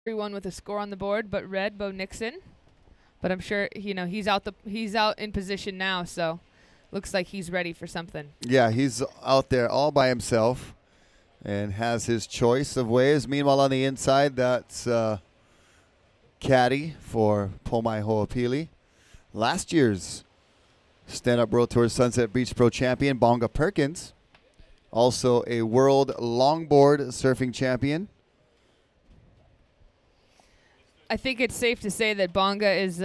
everyone with a score on the board, but red, Bo Nixon. But I'm sure he's out in position now, so looks like he's ready for something. Yeah, he's out there all by himself and has his choice of ways. Meanwhile, on the inside, that's caddy for Pomai Ho'opili. Last year's Stand-Up World Tour Sunset Beach Pro champion, Bonga Perkins. Also a world longboard surfing champion. I think it's safe to say that Bonga is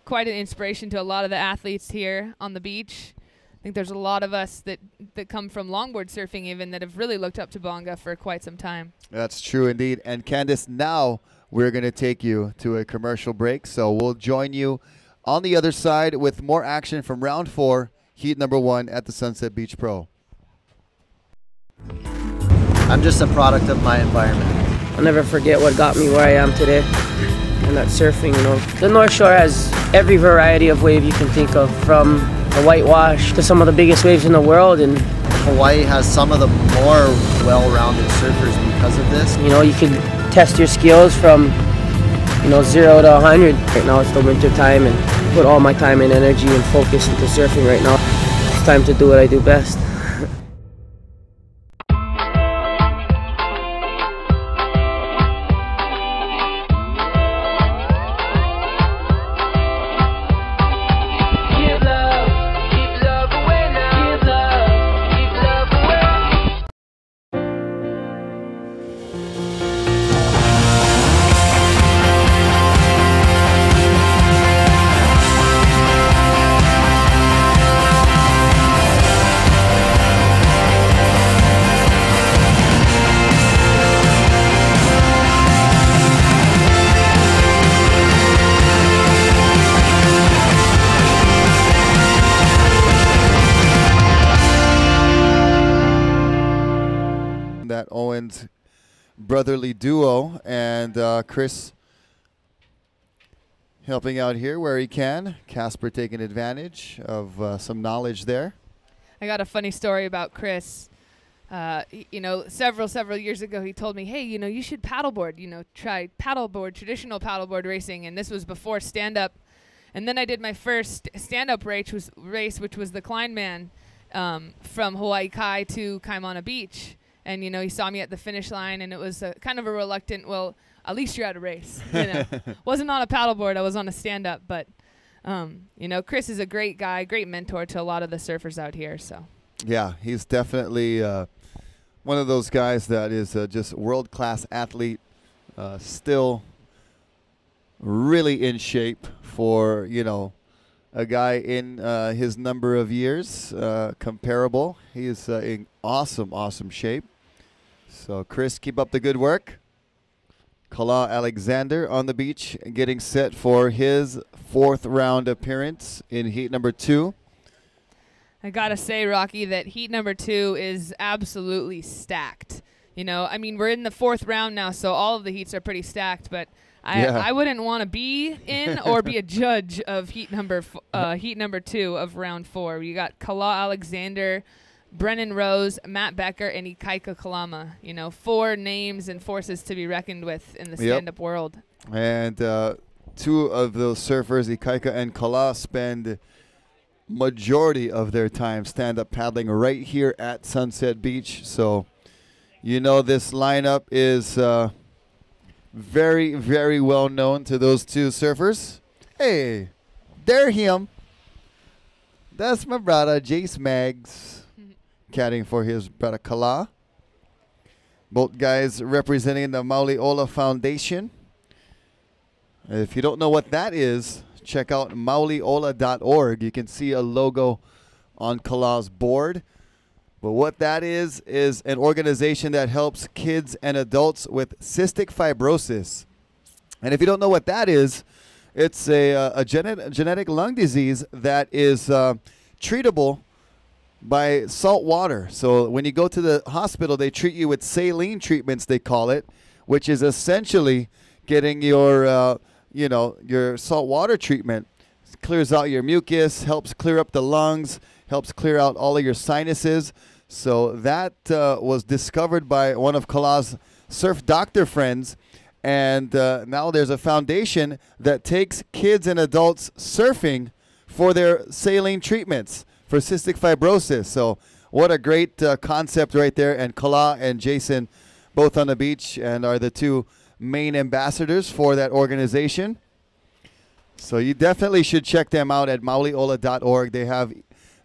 quite an inspiration to a lot of the athletes here on the beach. I think there's a lot of us that come from longboard surfing even that have really looked up to Bonga for quite some time. That's true indeed. And Candice, now we're going to take you to a commercial break. So we'll join you on the other side with more action from round 4, heat number 1 at the Sunset Beach Pro. I'm just a product of my environment. I'll never forget what got me where I am today. And that's surfing, you know. The North Shore has every variety of wave you can think of, from the whitewash to some of the biggest waves in the world. And Hawaii has some of the more well-rounded surfers because of this. you know, you can test your skills from, 0 to 100. Right now it's the winter time, and put all my time and energy and focus into surfing right now. It's time to do what I do best. That Owens brotherly duo, and Chris helping out here where he can. Casper taking advantage of some knowledge there. I got a funny story about Chris. Several years ago, he told me, hey, you should paddleboard, try traditional paddleboard racing. And this was before stand-up. And then I did my first stand-up race, which was the Kleinman from Hawaii Kai to Kaimana Beach. And, he saw me at the finish line, and it was kind of a reluctant, well, at least you're at a race. Wasn't on a paddleboard. I was on a stand-up. But, Chris is a great guy, great mentor to a lot of the surfers out here. So, yeah, he's definitely one of those guys that is just world-class athlete, still really in shape for, a guy in his number of years, comparable. He is in awesome shape. So, Chris, keep up the good work. Kala Alexander on the beach getting set for his 4th round appearance in heat number 2. I got to say, Rocky, that heat number 2 is absolutely stacked. We're in the 4th round now, so all of the heats are pretty stacked, but I wouldn't want to be in or be a judge of heat number 2 of round 4. You got Kala Alexander, Brennan Rose, Matt Becker, and Ikaika Kalama. 4 names and forces to be reckoned with in the stand-up world. And 2 of those surfers, Ikaika and Kala, spend majority of their time stand-up paddling right here at Sunset Beach. So, this lineup is very, very well known to those 2 surfers. Hey, there him. That's my brother, Jace Maggs, caddying for his brother Kala. Both guys representing the Mauliola Foundation. If you don't know what that is, check out mauliola.org. You can see a logo on Kala's board. But what that is an organization that helps kids and adults with cystic fibrosis. And if you don't know what that is, it's a genetic lung disease that is treatable by salt water. So when you go to the hospital, they treat you with saline treatments, they call it, which is essentially getting your salt water treatment. It clears out your mucus, helps clear up the lungs, helps clear out all of your sinuses. So that was discovered by one of Kala's surf doctor friends, And now there's a foundation that takes kids and adults surfing for their saline treatments for cystic fibrosis. So what a great concept right there. And Kala and Jason both on the beach and are the two main ambassadors for that organization. So you definitely should check them out at mauliola.org. They have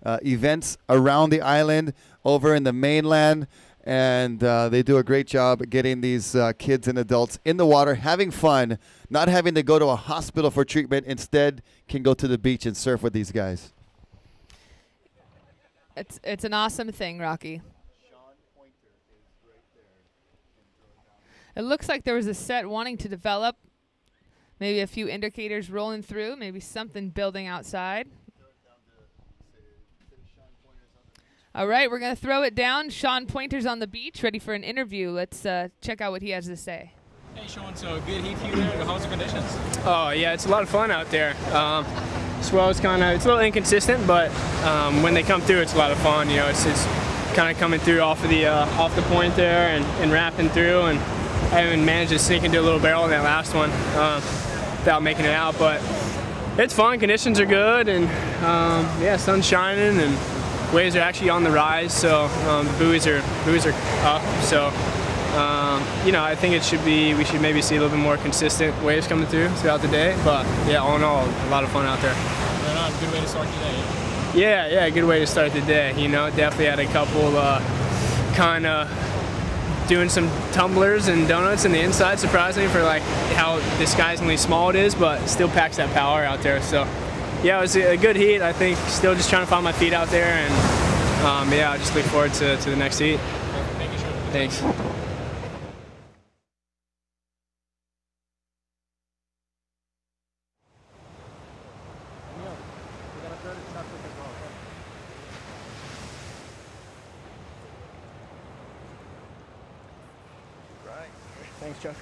events around the island, over in the mainland, and they do a great job getting these kids and adults in the water, having fun, not having to go to a hospital for treatment. Instead, can go to the beach and surf with these guys. It's an awesome thing, Rocky. It looks like there was a set wanting to develop. Maybe a few indicators rolling through. Maybe something building outside. All right, we're going to throw it down. Sean Pointer's on the beach, ready for an interview. Let's check out what he has to say. Hey, Sean, so good heat for you there. How's the conditions? Oh, yeah, it's a lot of fun out there. Swell's it's a little inconsistent, but when they come through, it's a lot of fun. You know, it's kind of coming through off the point there and wrapping through, and I even managed to sneak into a little barrel in that last one without making it out, but it's fun. Conditions are good, and yeah, sun's shining, and waves are actually on the rise, so the buoys are up. So you know, I think we should maybe see a little bit more consistent waves coming throughout the day. But yeah, all in all, a lot of fun out there. Right on, good way to start the day. Yeah, good way to start the day. You know, definitely had a couple kind of doing some tumblers and donuts in the inside, surprisingly, for like how disguisingly small it is, but still packs that power out there. So yeah, it was a good heat. I think still just trying to find my feet out there, and yeah, I just look forward to the next heat. Thank you, Sean. Thanks. Thanks, Chuck.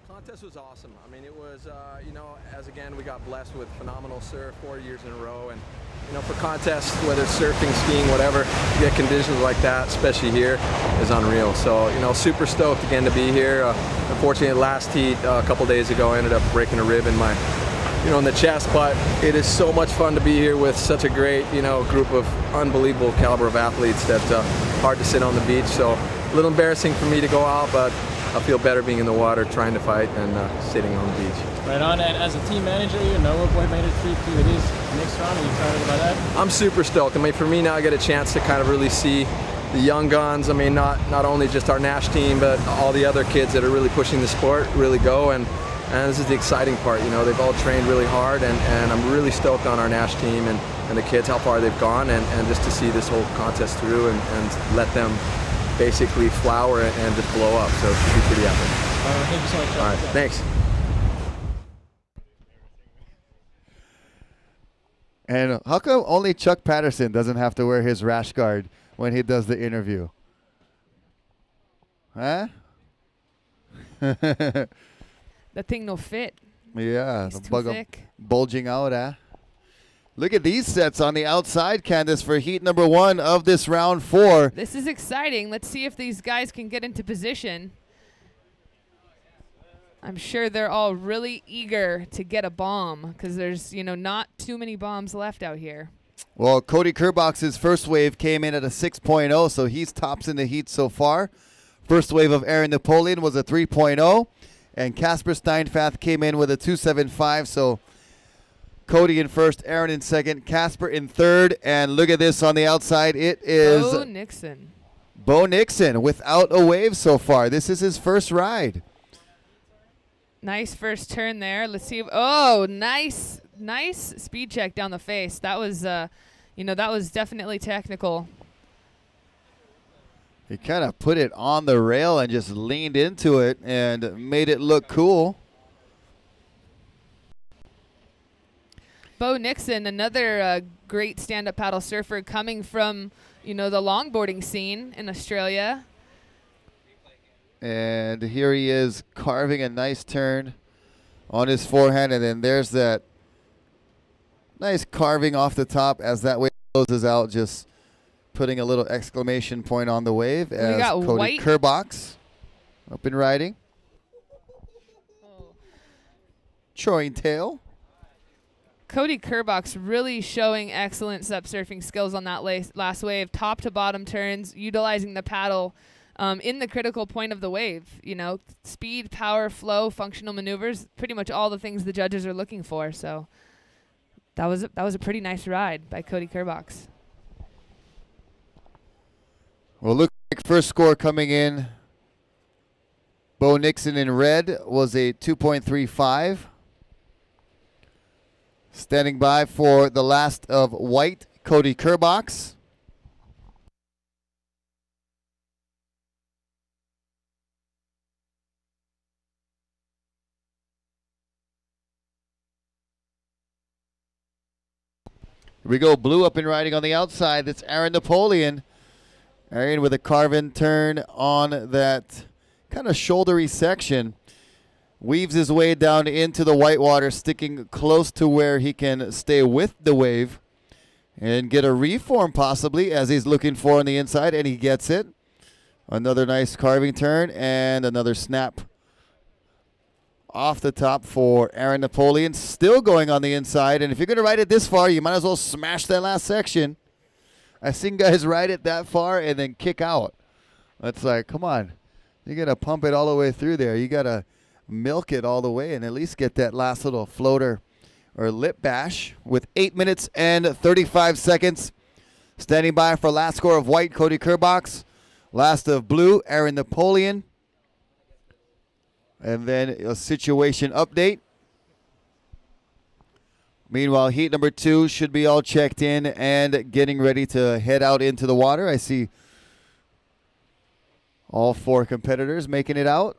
Contest was awesome. I mean, it was, you know, as again, we got blessed with phenomenal surf 4 years in a row. And, you know, for contests, whether it's surfing, skiing, whatever, to get conditions like that, especially here, is unreal. So, you know, super stoked again to be here. Unfortunately, last heat a couple days ago, I ended up breaking a rib in my, you know, in the chest. But it is so much fun to be here with such a great, you know, group of unbelievable caliber of athletes that hard to sit on the beach. So a little embarrassing for me to go out, but I feel better being in the water, trying to fight, and sitting on the beach. Right on, and as a team manager, you know what boy made it through to this next round. Are you excited about that? I'm super stoked. I mean, for me now, I get a chance to kind of really see the young guns. I mean, not only just our Nash team, but all the other kids that are really pushing the sport really go. And this is the exciting part. You know, they've all trained really hard, and I'm really stoked on our Nash team and the kids, how far they've gone, and just to see this whole contest through and let them basically flower and just blow up. So it should be pretty epic. Thank you so much. All right, thanks. And how come only Chuck Patterson doesn't have to wear his rash guard when he does the interview? Huh? That thing no fit. Yeah, He's the too bug thick. bulging out, huh? Look at these sets on the outside, Candace, for heat number 1 of this round 4. This is exciting. Let's see if these guys can get into position. I'm sure they're all really eager to get a bomb because there's, you know, not too many bombs left out here. Well, Cody Kerbox's first wave came in at a 6.0, so he's tops in the heat so far. First wave of Aaron Napoleon was a 3.0, and Casper Steinfath came in with a 2.75, so Cody in first, Aaron in second, Casper in third, and look at this on the outside. It is Bo Nixon. Bo Nixon without a wave so far. This is his first ride. Nice first turn there. Let's see. Oh, nice speed check down the face. That was, you know, that was definitely technical. He kind of put it on the rail and just leaned into it and made it look cool. Bo Nixon, another great stand-up paddle surfer coming from, you know, the longboarding scene in Australia. And here he is carving a nice turn on his forehand, and then there's that Nice carving off the top as that wave closes out, just putting a little exclamation point on the wave as got Cody white. Kerbox up and riding. Showing tail. Cody Kerbox really showing excellent SUP surfing skills on that last wave, top to bottom turns, utilizing the paddle in the critical point of the wave. You know, speed, power, flow, functional maneuvers, pretty much all the things the judges are looking for. So that was a pretty nice ride by Cody Kerbox. Well, look like first score coming in. Bo Nixon in red was a 2.35. Standing by for the last of white, Cody Kerbox. Here we go, blue up and riding on the outside. That's Aaron Napoleon. Aaron with a carve-in turn on that kind of shouldery section. Weaves his way down into the whitewater, sticking close to where he can stay with the wave and get a reform possibly as he's looking for on the inside, and he gets it. Another nice carving turn and another snap off the top for Aaron Napoleon. Still going on the inside, and if you're going to ride it this far, you might as well smash that last section. I've seen guys ride it that far and then kick out. It's like, come on. You got to pump it all the way through there. You got to milk it all the way and at least get that last little floater or lip bash with 8 minutes and 35 seconds. Standing by for last score of white, Cody Kerbox. Last of blue, Aaron Napoleon. And then a situation update. Meanwhile, heat number 2 should be all checked in and getting ready to head out into the water. I see all 4 competitors making it out.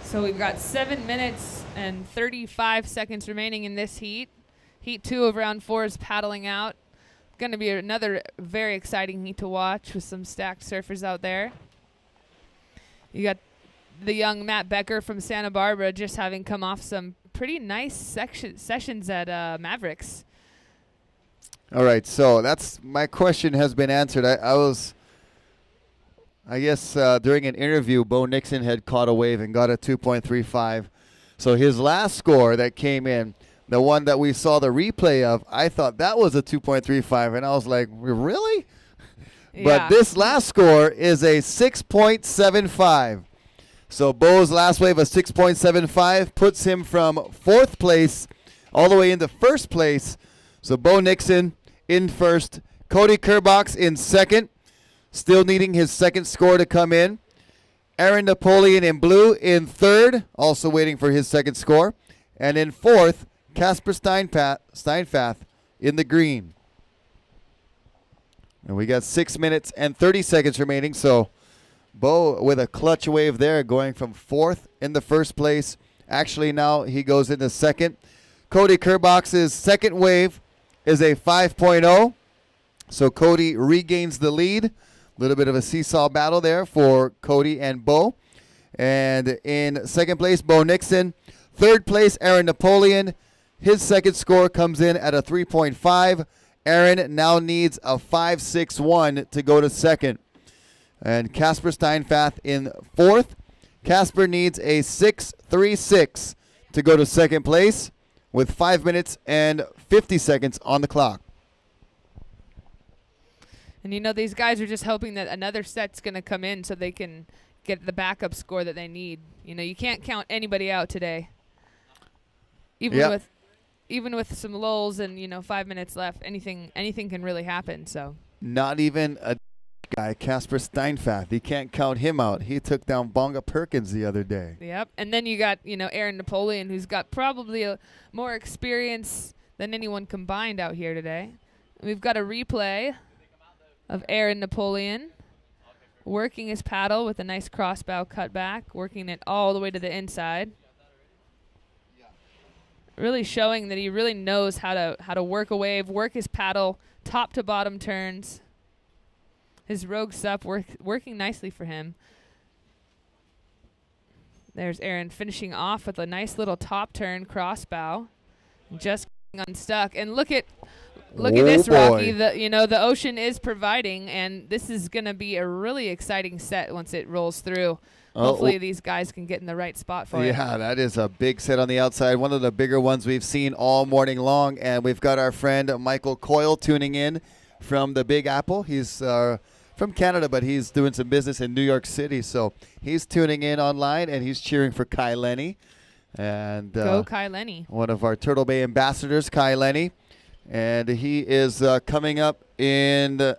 So we've got 7 minutes and 35 seconds remaining in this heat. Heat 2 of round 4 is paddling out. Going to be another very exciting heat to watch with some stacked surfers out there. You got the young Matt Becker from Santa Barbara just having come off some pretty nice sessions at Mavericks. All right, so that's my question has been answered. I guess during an interview, Bo Nixon had caught a wave and got a 2.35. So his last score that came in, the one that we saw the replay of, I thought that was a 2.35, and I was like, really? Yeah. But this last score is a 6.75. So Bo's last wave of 6.75 puts him from 4th place all the way into 1st place. So Bo Nixon in 1st, Cody Kerbox in 2nd. Still needing his 2nd score to come in. Aaron Napoleon in blue in 3rd, also waiting for his 2nd score. And in 4th, Casper Steinfath in the green. And we got 6 minutes and 30 seconds remaining. So Bo with a clutch wave there, going from 4th in the 1st place. Actually, now he goes into 2nd. Cody Kerbox's 2nd wave is a 5.0. So Cody regains the lead. A little bit of a seesaw battle there for Cody and Bo. And in 2nd place, Bo Nixon. 3rd place, Aaron Napoleon. His 2nd score comes in at a 3.5. Aaron now needs a 5.61 to go to 2nd. And Casper Steinfath in 4th. Casper needs a 6.36 to go to 2nd place with 5 minutes and 50 seconds on the clock. And, you know, these guys are just hoping that another set's going to come in so they can get the backup score that they need. You know, you can't count anybody out today. Even with some lulls and, 5 minutes left, anything can really happen. So not even a guy, Casper Steinfath. You can't count him out. He took down Bonga Perkins the other day. Yep. And then you got, Aaron Napoleon, who's got probably a more experience than anyone combined out here today. We've got a replay of Aaron Napoleon working his paddle with a nice crossbow cutback, working it all the way to the inside. Really showing that he really knows how to work a wave, work his paddle, top to bottom turns. His rogue sup working nicely for him. There's Aaron finishing off with a nice little top turn crossbow, just unstuck. And look at this, Rocky. The ocean is providing, and this is going to be a really exciting set once it rolls through. Hopefully these guys can get in the right spot for it. Yeah, that is a big set on the outside, one of the bigger ones we've seen all morning long. And we've got our friend Michael Coyle tuning in from the Big Apple. He's from Canada, but he's doing some business in New York City. So he's tuning in online, and he's cheering for Kai Lenny. And go Kai Lenny. One of our Turtle Bay ambassadors, Kai Lenny. And he is coming up in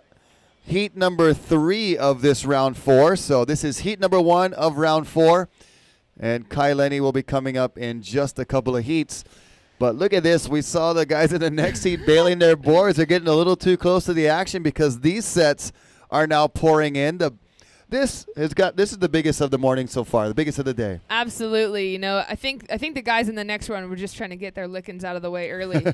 heat number 3 of this round 4. So this is heat number 1 of round 4. And Kai Lenny will be coming up in just a couple of heats. But look at this. We saw the guys in the next heat bailing their boards. They're getting a little too close to the action because these sets are now pouring in. This is the biggest of the morning so far, the biggest of the day. Absolutely. I think the guys in the next run were just trying to get their lickings out of the way early.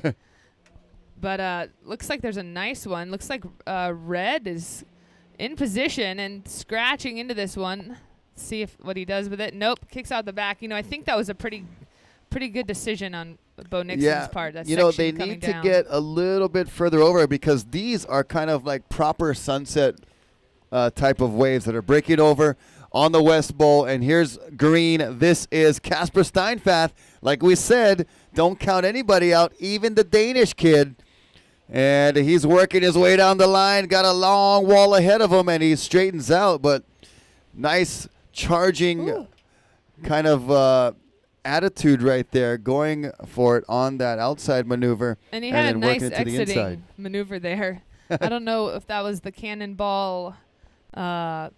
But looks like there's a nice one. Looks like Red is in position and scratching into this one. See what he does with it. Nope, kicks out the back. I think that was a pretty good decision on Bo Nixon's part. That they need to get a little bit further over because these are kind of like proper sunset type of waves that are breaking over on the West Bowl. And here's green. This is Casper Steinfath. Like we said, don't count anybody out, even the Danish kid. And he's working his way down the line, got a long wall ahead of him, and he straightens out. But nice charging kind of attitude right there, going for it on that outside maneuver. And he had a nice exiting maneuver there. I don't know if that was the cannonball crab.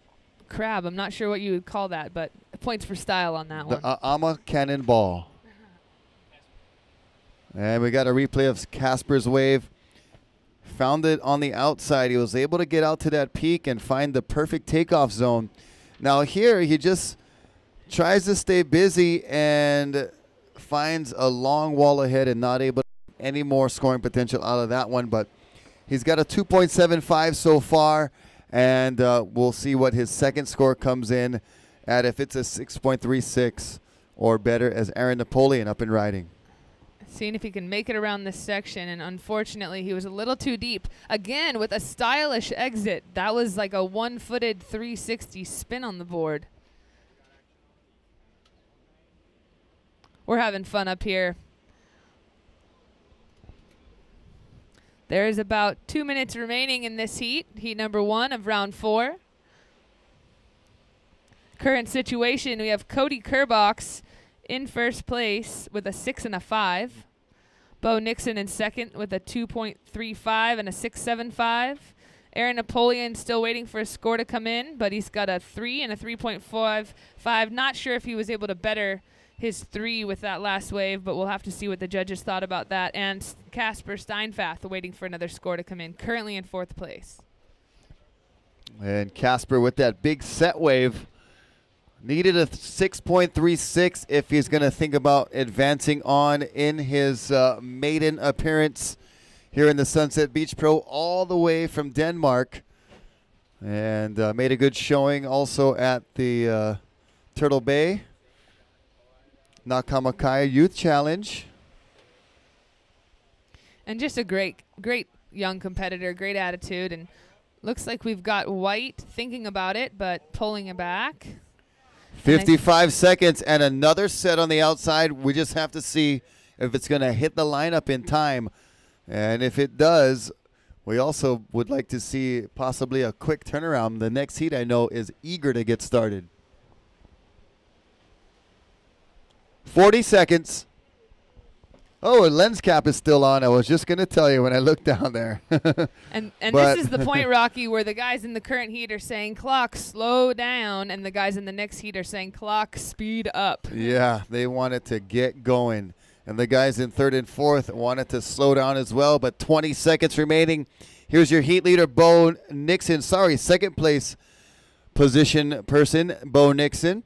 I'm not sure what you would call that, but points for style on that one. The Ama cannonball. And we got a replay of Casper's wave. Found it on the outside. He was able to get out to that peak and find the perfect takeoff zone. Now here he just tries to stay busy and finds a long wall ahead and not able to get any more scoring potential out of that one. But he's got a 2.75 so far, and we'll see what his second score comes in at, if it's a 6.36 or better, as Aaron Napoleon up and riding. Seeing if he can make it around this section, and unfortunately he was a little too deep. Again, with a stylish exit. That was like a one-footed 360 spin on the board. We're having fun up here. There is about 2 minutes remaining in this heat number 1 of round 4. Current situation, we have Cody Kerbox in first place with a 6 and a 5. Bo Nixon in second with a 2.35 and a 6.75. Aaron Napoleon still waiting for a score to come in, but he's got a 3 and a 3.55. Not sure if he was able to better his 3 with that last wave, but we'll have to see what the judges thought about that. And Casper Steinfath waiting for another score to come in, currently in 4th place. And Casper with that big set wave. Needed a 6.36 if he's going to think about advancing on in his maiden appearance here in the Sunset Beach Pro, all the way from Denmark. And made a good showing also at the Turtle Bay Nakamakaya Youth Challenge. And just a great young competitor, great attitude. And looks like we've got White thinking about it, but pulling it back. 55 seconds and another set on the outside. We just have to see if it's going to hit the lineup in time. And if it does, we also would like to see possibly a quick turnaround. The next heat, I know, is eager to get started. 40 seconds. Oh, a lens cap is still on. I was just going to tell you when I looked down there. And But- this is the point, Rocky, where the guys in the current heat are saying clock slow down, and the guys in the next heat are saying clock speed up. Yeah, they wanted to get going. And the guys in third and fourth wanted to slow down as well, but 20 seconds remaining. Here's your heat leader, Bo Nixon. Sorry, second place position person, Bo Nixon.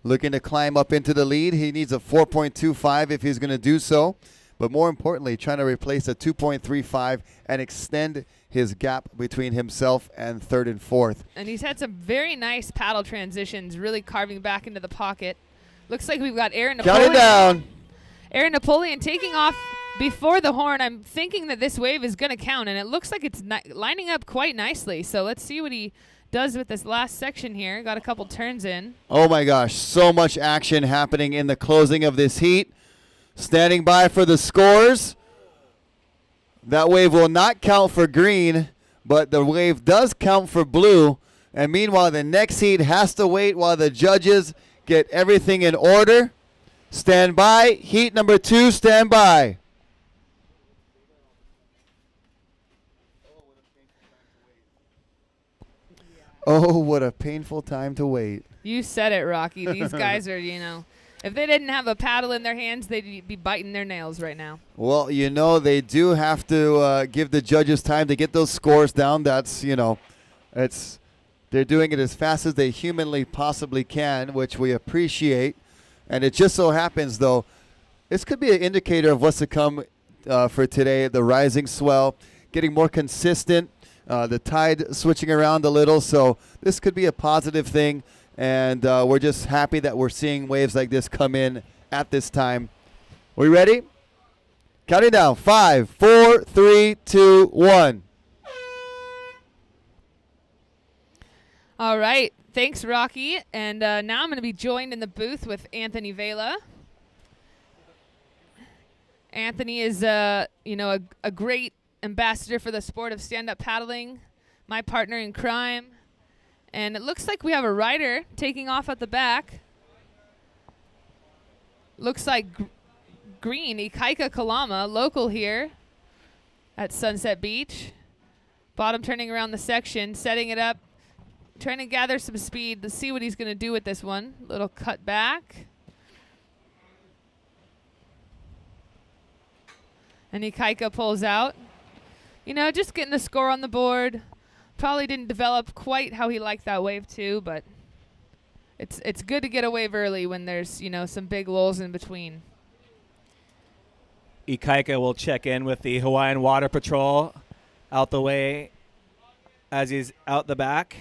Looking to climb up into the lead. He needs a 4.25 if he's going to do so. But more importantly, trying to replace a 2.35 and extend his gap between himself and third and fourth. And he's had some very nice paddle transitions, really carving back into the pocket. Looks like we've got Aaron Count Napoleon. it down. Aaron Napoleon taking off before the horn. I'm thinking that this wave is going to count, and it looks like it's lining up quite nicely. So let's see what he does with this last section here. Got a couple turns in. Oh my gosh, so much action happening in the closing of this heat. Standing by for the scores. That wave will not count for green, but the wave does count for blue. And meanwhile, the next heat has to wait while the judges get everything in order. Stand by. Heat number 2, stand by. Oh, what a painful time to wait. You said it, Rocky. These guys are, if they didn't have a paddle in their hands, they'd be biting their nails right now. Well, they do have to give the judges time to get those scores down. That's, they're doing it as fast as they humanly possibly can, which we appreciate. And it just so happens, though, this could be an indicator of what's to come for today. The rising swell, getting more consistent, the tide switching around a little. So this could be a positive thing. And we're just happy that we're seeing waves like this come in at this time. We ready? Counting down. 5, 4, 3, 2, 1. All right. Thanks, Rocky. And now I'm going to be joined in the booth with Anthony Vela. Anthony is, a great ambassador for the sport of stand-up paddling, my partner in crime. And it looks like we have a rider taking off at the back. Looks like Green, Ikaika Kalama, local here at Sunset Beach. Bottom turning around the section, setting it up, trying to gather some speed. Let's see what he's going to do with this one. Little cut back. And Ikaika pulls out. Just getting the score on the board. Probably didn't develop quite how he liked that wave too, but it's good to get a wave early when there's some big lulls in between. Ikaika will check in with the Hawaiian Water Patrol out the way as he's out the back,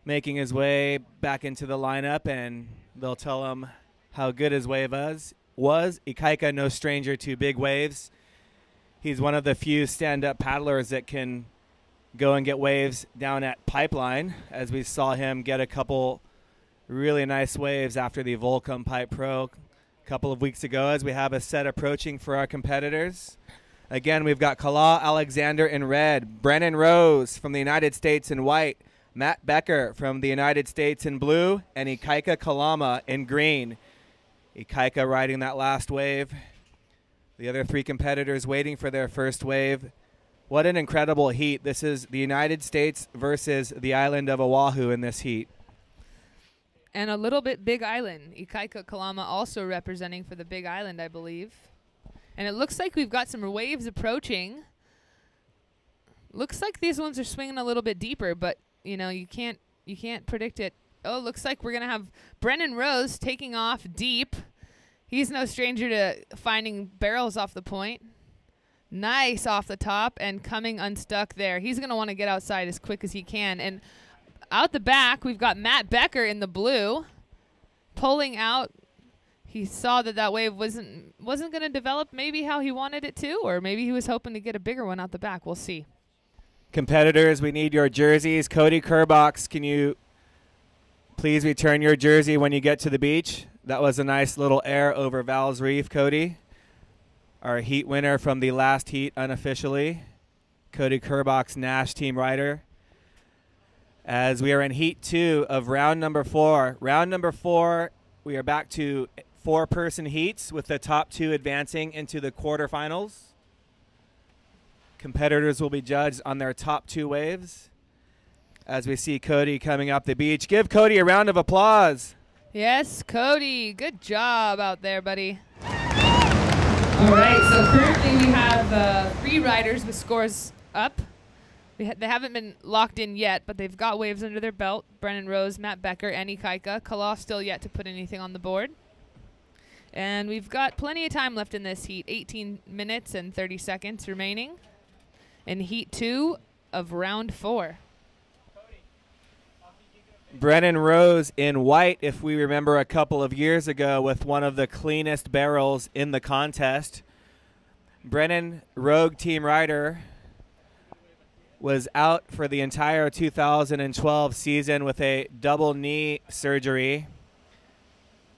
making his way back into the lineup, and they'll tell him how good his wave was. Ikaika, no stranger to big waves. He's one of the few stand-up paddlers that can go and get waves down at Pipeline, as we saw him get a couple really nice waves after the Volcom Pipe Pro a couple of weeks ago, as we have a set approaching for our competitors. Again, we've got Kala Alexander in red, Brennan Rose from the United States in white, Matt Becker from the United States in blue, and Ikaika Kalama in green. Ikaika riding that last wave. The other three competitors waiting for their first wave. What an incredible heat. This is the United States versus the island of Oahu in this heat. And a little bit Big Island. Ikaika Kalama also representing for the Big Island, I believe. And it looks like we've got some waves approaching. Looks like these ones are swinging a little bit deeper, but you can't predict it. Oh, looks like we're going to have Brennan Rose taking off deep. He's no stranger to finding barrels off the point. Nice off the top and coming unstuck there. He's going to want to get outside as quick as he can. And out the back, we've got Matt Becker in the blue pulling out. He saw that wave wasn't going to develop maybe how he wanted it to, or maybe he was hoping to get a bigger one out the back. We'll see. Competitors, we need your jerseys. Cody Kerbox, can you please return your jersey when you get to the beach? That was a nice little air over Val's Reef, Cody. Our heat winner from the last heat unofficially, Cody Kerbox, Nash team rider. As we are in heat 2 of round number 4. Round number 4, we are back to 4-person heats with the top 2 advancing into the quarterfinals. Competitors will be judged on their top 2 waves. As we see Cody coming up the beach. Give Cody a round of applause. Yes, Cody. Good job out there, buddy. All right, so currently we have 3 riders with scores up. They haven't been locked in yet, but they've got waves under their belt. Brennan Rose, Matt Becker, and Ikaika. Kala still yet to put anything on the board. And we've got plenty of time left in this heat. 18 minutes and 30 seconds remaining in heat 2 of round 4. Brennan Rose in white, if we remember a couple of years ago, with one of the cleanest barrels in the contest. Brennan, Rogue team rider, was out for the entire 2012 season with a double knee surgery.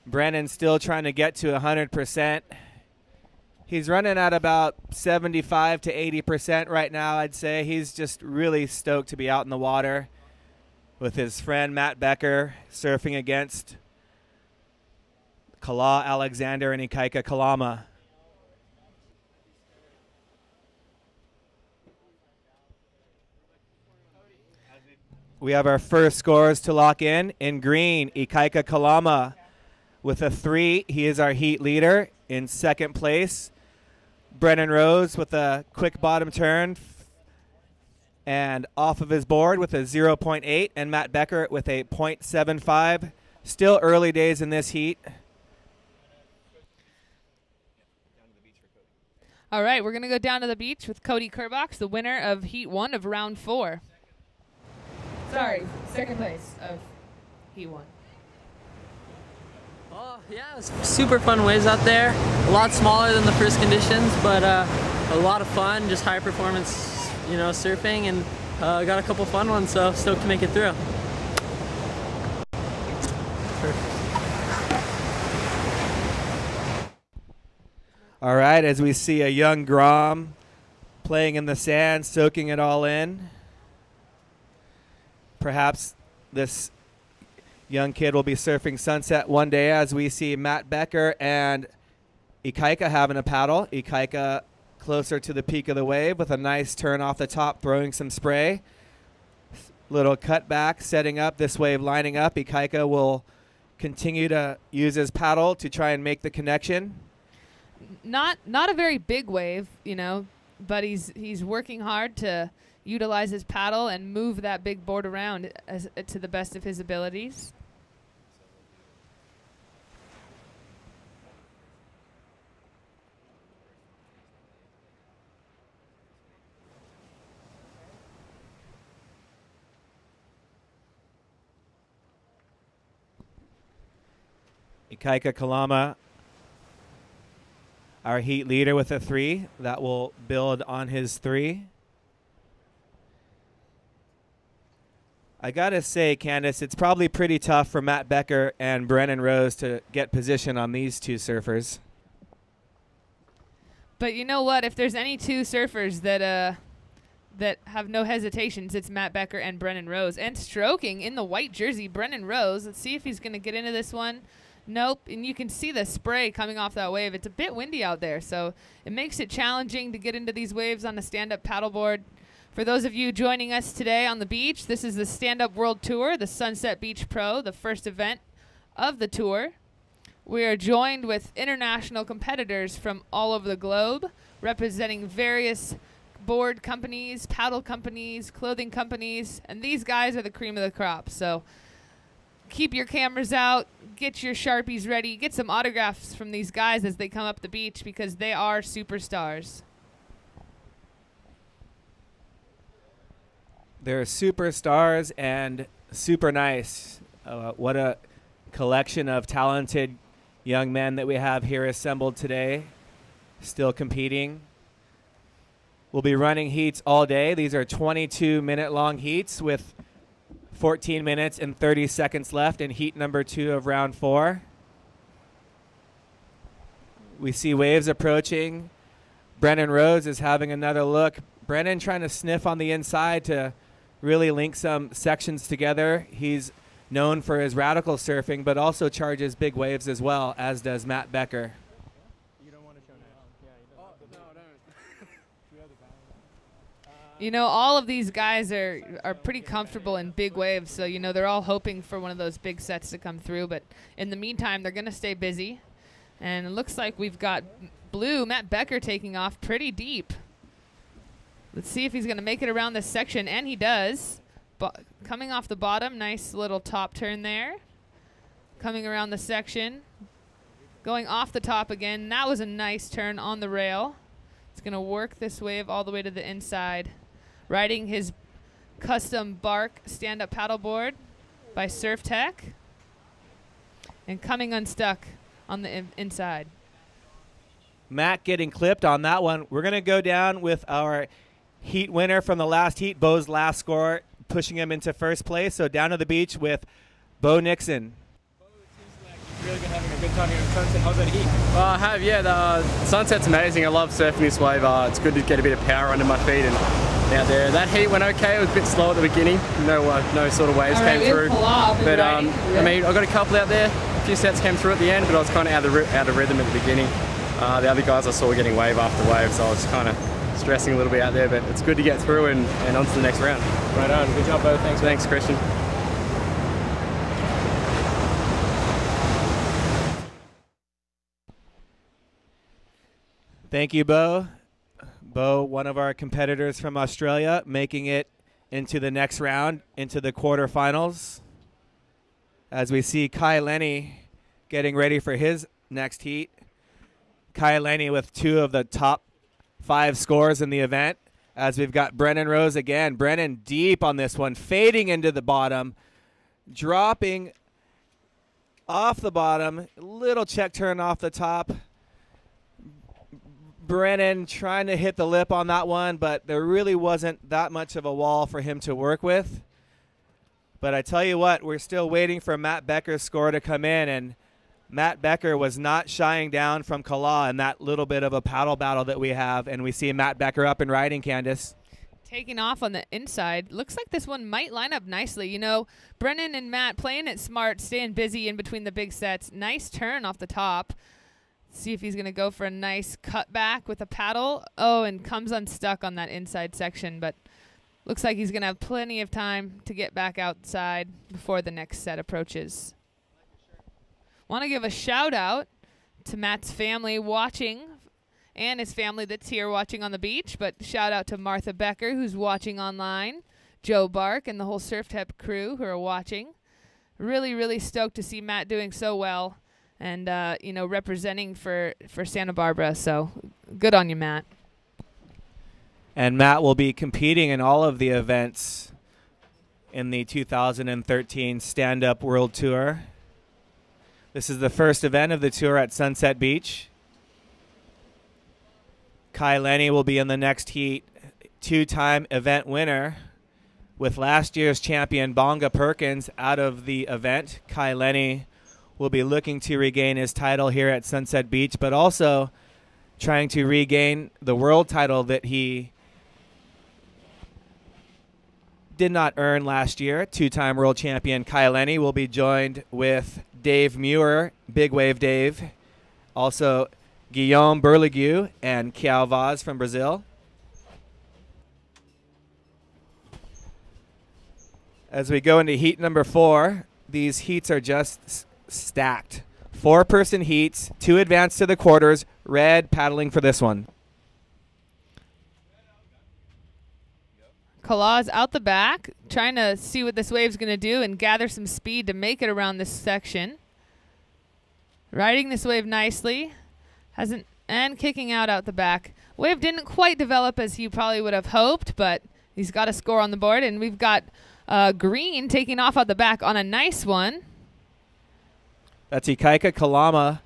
Brennan still trying to get to 100%. He's running at about 75 to 80% right now, I'd say. He's just really stoked to be out in the water with his friend Matt Becker surfing against Kala Alexander and Ikaika Kalama. We have our first scores to lock in. In green, Ikaika Kalama with a 3. He is our heat leader. In second place, Brennan Rose with a quick bottom turn and off of his board with a 0.8, and Matt Becker with a 0.75. Still early days in this heat. All right, we're going to go down to the beach with Cody Kerbox, the winner of heat 1 of round 4. Sorry, second place of heat 1. Oh, yeah, it was super fun waves out there. A lot smaller than the first conditions, but a lot of fun, just high performance, surfing, and got a couple fun ones, so stoked to make it through. All right, as we see a young Grom playing in the sand, soaking it all in. Perhaps this young kid will be surfing Sunset one day, as we see Matt Becker and Ikaika having a paddle. Ikaika closer to the peak of the wave with a nice turn off the top, throwing some spray. Little cutback, setting up this wave, lining up. Ikaika will continue to use his paddle to try and make the connection. Not a very big wave, but he's working hard to utilize his paddle and move that big board around to the best of his abilities. Ikaika Kalama, our heat leader, with a 3. That will build on his 3. I got to say, Candace, it's probably pretty tough for Matt Becker and Brennan Rose to get position on these 2 surfers. But you know what? If there's any 2 surfers that have no hesitations, it's Matt Becker and Brennan Rose. And stroking in the white jersey, Brennan Rose. Let's see if he's going to get into this one. Nope, and you can see the spray coming off that wave. It's a bit windy out there, so it makes it challenging to get into these waves on a stand-up paddleboard. For those of you joining us today on the beach, this is the Stand-Up World Tour, the Sunset Beach Pro, the first event of the tour. We are joined with international competitors from all over the globe, representing various board companies, paddle companies, clothing companies, and these guys are the cream of the crop. So keep your cameras out, get your Sharpies ready, get some autographs from these guys as they come up the beach, because they are superstars. They're superstars and super nice. What a collection of talented young men that we have here assembled today, still competing. We'll be running heats all day. These are 22-minute long heats with 14 minutes and 30 seconds left in heat number 2 of round 4. We see waves approaching. Brennan Rose is having another look. Brennan trying to sniff on the inside to really link some sections together. He's known for his radical surfing, but also charges big waves as well, as does Matt Becker. You know, all of these guys are pretty comfortable in big waves, so, you know, they're all hoping for one of those big sets to come through. But in the meantime, they're going to stay busy. And it looks like we've got blue, Matt Becker, taking off pretty deep. Let's see if he's going to make it around this section, and he does. Coming off the bottom, nice little top turn there. Coming around the section. Going off the top again. That was a nice turn on the rail. It's going to work this wave all the way to the inside. Riding his custom bark stand-up paddleboard by Surf Tech. And coming unstuck on the inside. Matt getting clipped on that one. We're going to go down with our heat winner from the last heat, Bo's last score, pushing him into first place. So down to the beach with Bo Nixon. Really been having a good time here in Sunset. How's that heat? I have, yeah. The Sunset's amazing. I love surfing this wave. It's good to get a bit of power under my feet and out there. That heat went okay. It was a bit slow at the beginning. No sort of waves came through. But I mean, I got a couple out there. A few sets came through at the end, but I was kind of out of rhythm at the beginning. The other guys I saw were getting wave after wave, so I was kind of stressing a little bit out there. But it's good to get through and on to the next round. Right on. Good job, Bo. Thanks. Thanks, Christian. Thank you, Bo. Bo, one of our competitors from Australia, making it into the next round, into the quarterfinals. As we see Kai Lenny getting ready for his next heat. Kai Lenny with 2 of the top 5 scores in the event. As we've got Brennan Rose again. Brennan deep on this one, fading into the bottom, dropping off the bottom, little check turn off the top. Brennan trying to hit the lip on that one, but there really wasn't that much of a wall for him to work with. But I tell you what, we're still waiting for Matt Becker's score to come in, and Matt Becker was not shying down from Kala in that little bit of a paddle battle that we have, and we see Matt Becker up and riding, Candace. Taking off on the inside. Looks like this one might line up nicely. You know, Brennan and Matt playing it smart, staying busy in between the big sets. Nice turn off the top. See if he's going to go for a nice cut back with a paddle. Oh, and comes unstuck on that inside section, but looks like he's going to have plenty of time to get back outside before the next set approaches. Want to give a shout out to Matt's family watching and his family that's here watching on the beach, but shout out to Martha Becker who's watching online, Joe Bark and the whole Surf Tech crew who are watching. Really, really stoked to see Matt doing so well. And, you know, representing for Santa Barbara. So good on you, Matt. And Matt will be competing in all of the events in the 2013 Stand-Up World Tour. This is the first event of the tour at Sunset Beach. Kai Lenny will be in the next heat, 2-time event winner. With last year's champion Bonga Perkins out of the event, Kai Lenny will be looking to regain his title here at Sunset Beach, but also trying to regain the world title that he did not earn last year. 2-time world champion Kai Lenny will be joined with Dave Muir, Big Wave Dave, also Guillaume Berligue and Kiao Vaz from Brazil. As we go into heat number 4, these heats are just stacked. 4-person heats, 2 advance to the quarters. Red paddling for this one. Kala's out the back, trying to see what this wave's going to do and gather some speed to make it around this section. Riding this wave nicely. And kicking out the back. Wave didn't quite develop as he probably would have hoped, but he's got a score on the board. And we've got Green taking off out the back on a nice one. That's Ikaika Kalama.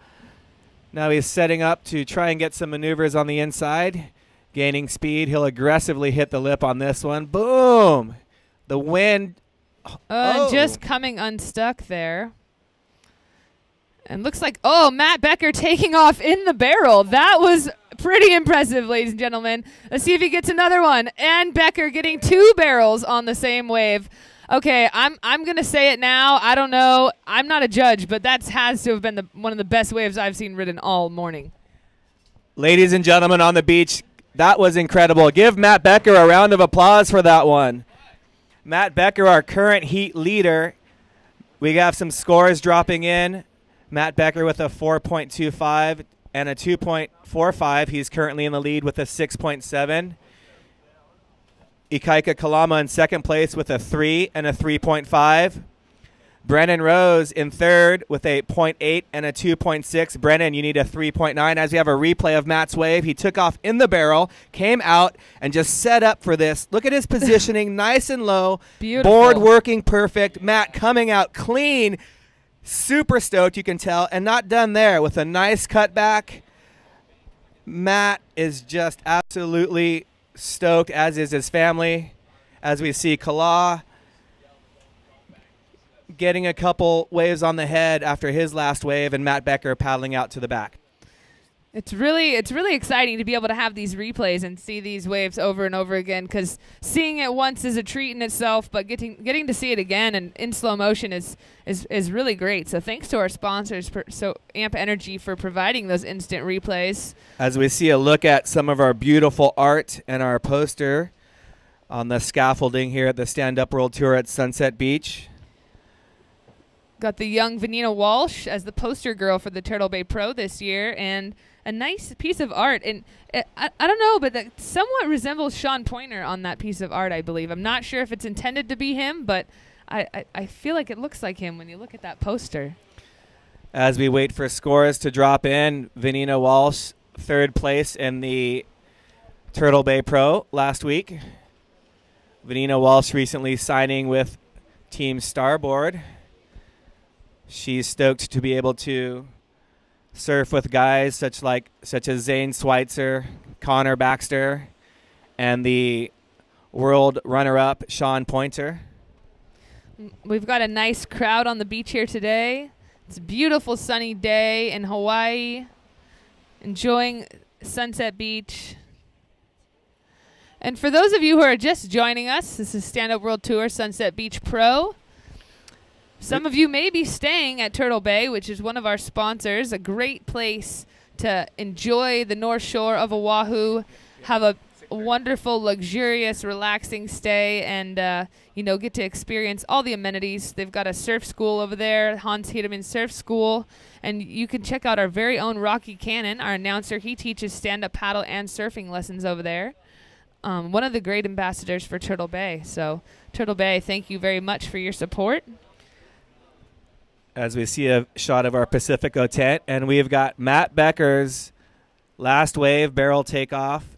Now he's setting up to try and get some maneuvers on the inside. Gaining speed. He'll aggressively hit the lip on this one. Boom! The wind. Just coming unstuck there. And looks like, Matt Becker taking off in the barrel. That was pretty impressive, ladies and gentlemen. Let's see if he gets another one. And Becker getting 2 barrels on the same wave. Okay, I'm gonna say it now. I don't know. I'm not a judge, but that has to have been one of the best waves I've seen ridden all morning. Ladies and gentlemen on the beach, that was incredible. Give Matt Becker a round of applause for that one. Matt Becker, our current heat leader. We have some scores dropping in. Matt Becker with a 4.25 and a 2.45. He's currently in the lead with a 6.7. Ikaika Kalama in second place with a 3 and a 3.5. Brennan Rose in third with a 0.8 and a 2.6. Brennan, you need a 3.9. As we have a replay of Matt's wave, he took off in the barrel, came out, and just set up for this. Look at his positioning, nice and low. Beautiful. Board working perfect. Matt coming out clean. Super stoked, you can tell, and not done there with a nice cutback. Matt is just absolutely stoked, as is his family. As we see Kala getting a couple waves on the head after his last wave, and Matt Becker paddling out to the back. It's really exciting to be able to have these replays and see these waves over and over again, because seeing it once is a treat in itself, but getting to see it again and in slow motion is really great. So thanks to our sponsors, Amp Energy, for providing those instant replays. As we see a look at some of our beautiful art and our poster on the scaffolding here at the Stand Up World Tour at Sunset Beach. Got the young Vanina Walsh as the poster girl for the Turtle Bay Pro this year, and a nice piece of art. And I don't know, but that somewhat resembles Sean Pointer on that piece of art, I believe. I'm not sure if it's intended to be him, but I feel like it looks like him when you look at that poster. As we wait for scores to drop in, Vanina Walsh, third place in the Turtle Bay Pro last week. Vanina Walsh recently signing with Team Starboard. She's stoked to be able to surf with guys such as Zane Schweitzer, Connor Baxter, and the world runner-up Sean Pointer. We've got a nice crowd on the beach here today. It's a beautiful sunny day in Hawaii, enjoying Sunset Beach. And for those of you who are just joining us, this is Stand Up World Tour Sunset Beach Pro. Some of you may be staying at Turtle Bay, which is one of our sponsors, a great place to enjoy the North Shore of Oahu, have a wonderful, luxurious, relaxing stay, and get to experience all the amenities. They've got a surf school over there, Hans Hedemann Surf School, and you can check out our very own Rocky Cannon, our announcer. He teaches stand-up paddle and surfing lessons over there. One of the great ambassadors for Turtle Bay. So, Turtle Bay, thank you very much for your support. As we see a shot of our Pacifico tent, and we've got Matt Becker's last wave barrel takeoff,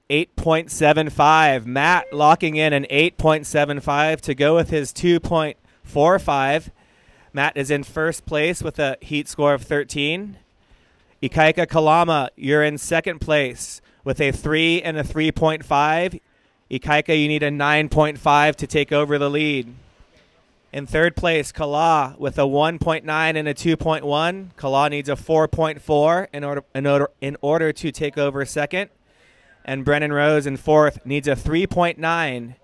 8.75. Matt locking in an 8.75 to go with his 2.45. Matt is in first place with a heat score of 13. Ikaika Kalama, you're in second place with a 3 and a 3.5. Ikaika, you need a 9.5 to take over the lead. In third place, Kala with a 1.9 and a 2.1. Kala needs a 4.4 in order to take over second. And Brennan Rose in fourth needs a 3.9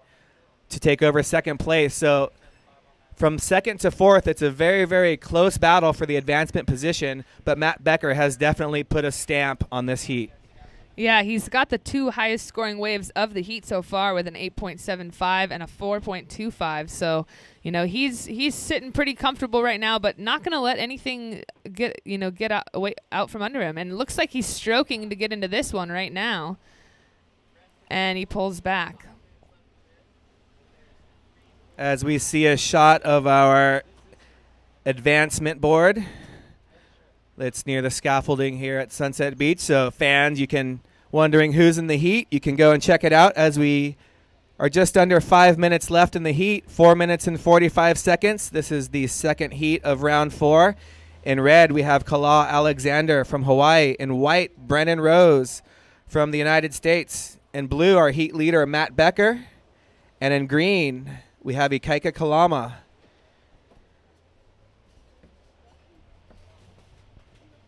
to take over second place. So from second to fourth, it's a very, very close battle for the advancement position, but Matt Becker has definitely put a stamp on this heat. Yeah, he's got the two highest scoring waves of the heat so far with an 8.75 and a 4.25. So, he's sitting pretty comfortable right now, but not going to let anything get out from under him. And it looks like he's stroking to get into this one right now. And he pulls back. As we see a shot of our advancement board. It's near the scaffolding here at Sunset Beach. So fans, you can wondering who's in the heat, you can go and check it out as we are just under 5 minutes left in the heat, 4 minutes and 45 seconds. This is the second heat of round 4. In red, we have Kala Alexander from Hawaii. In white, Brennan Rose from the United States. In blue, our heat leader, Matt Becker. And in green, we have Ikaika Kalama.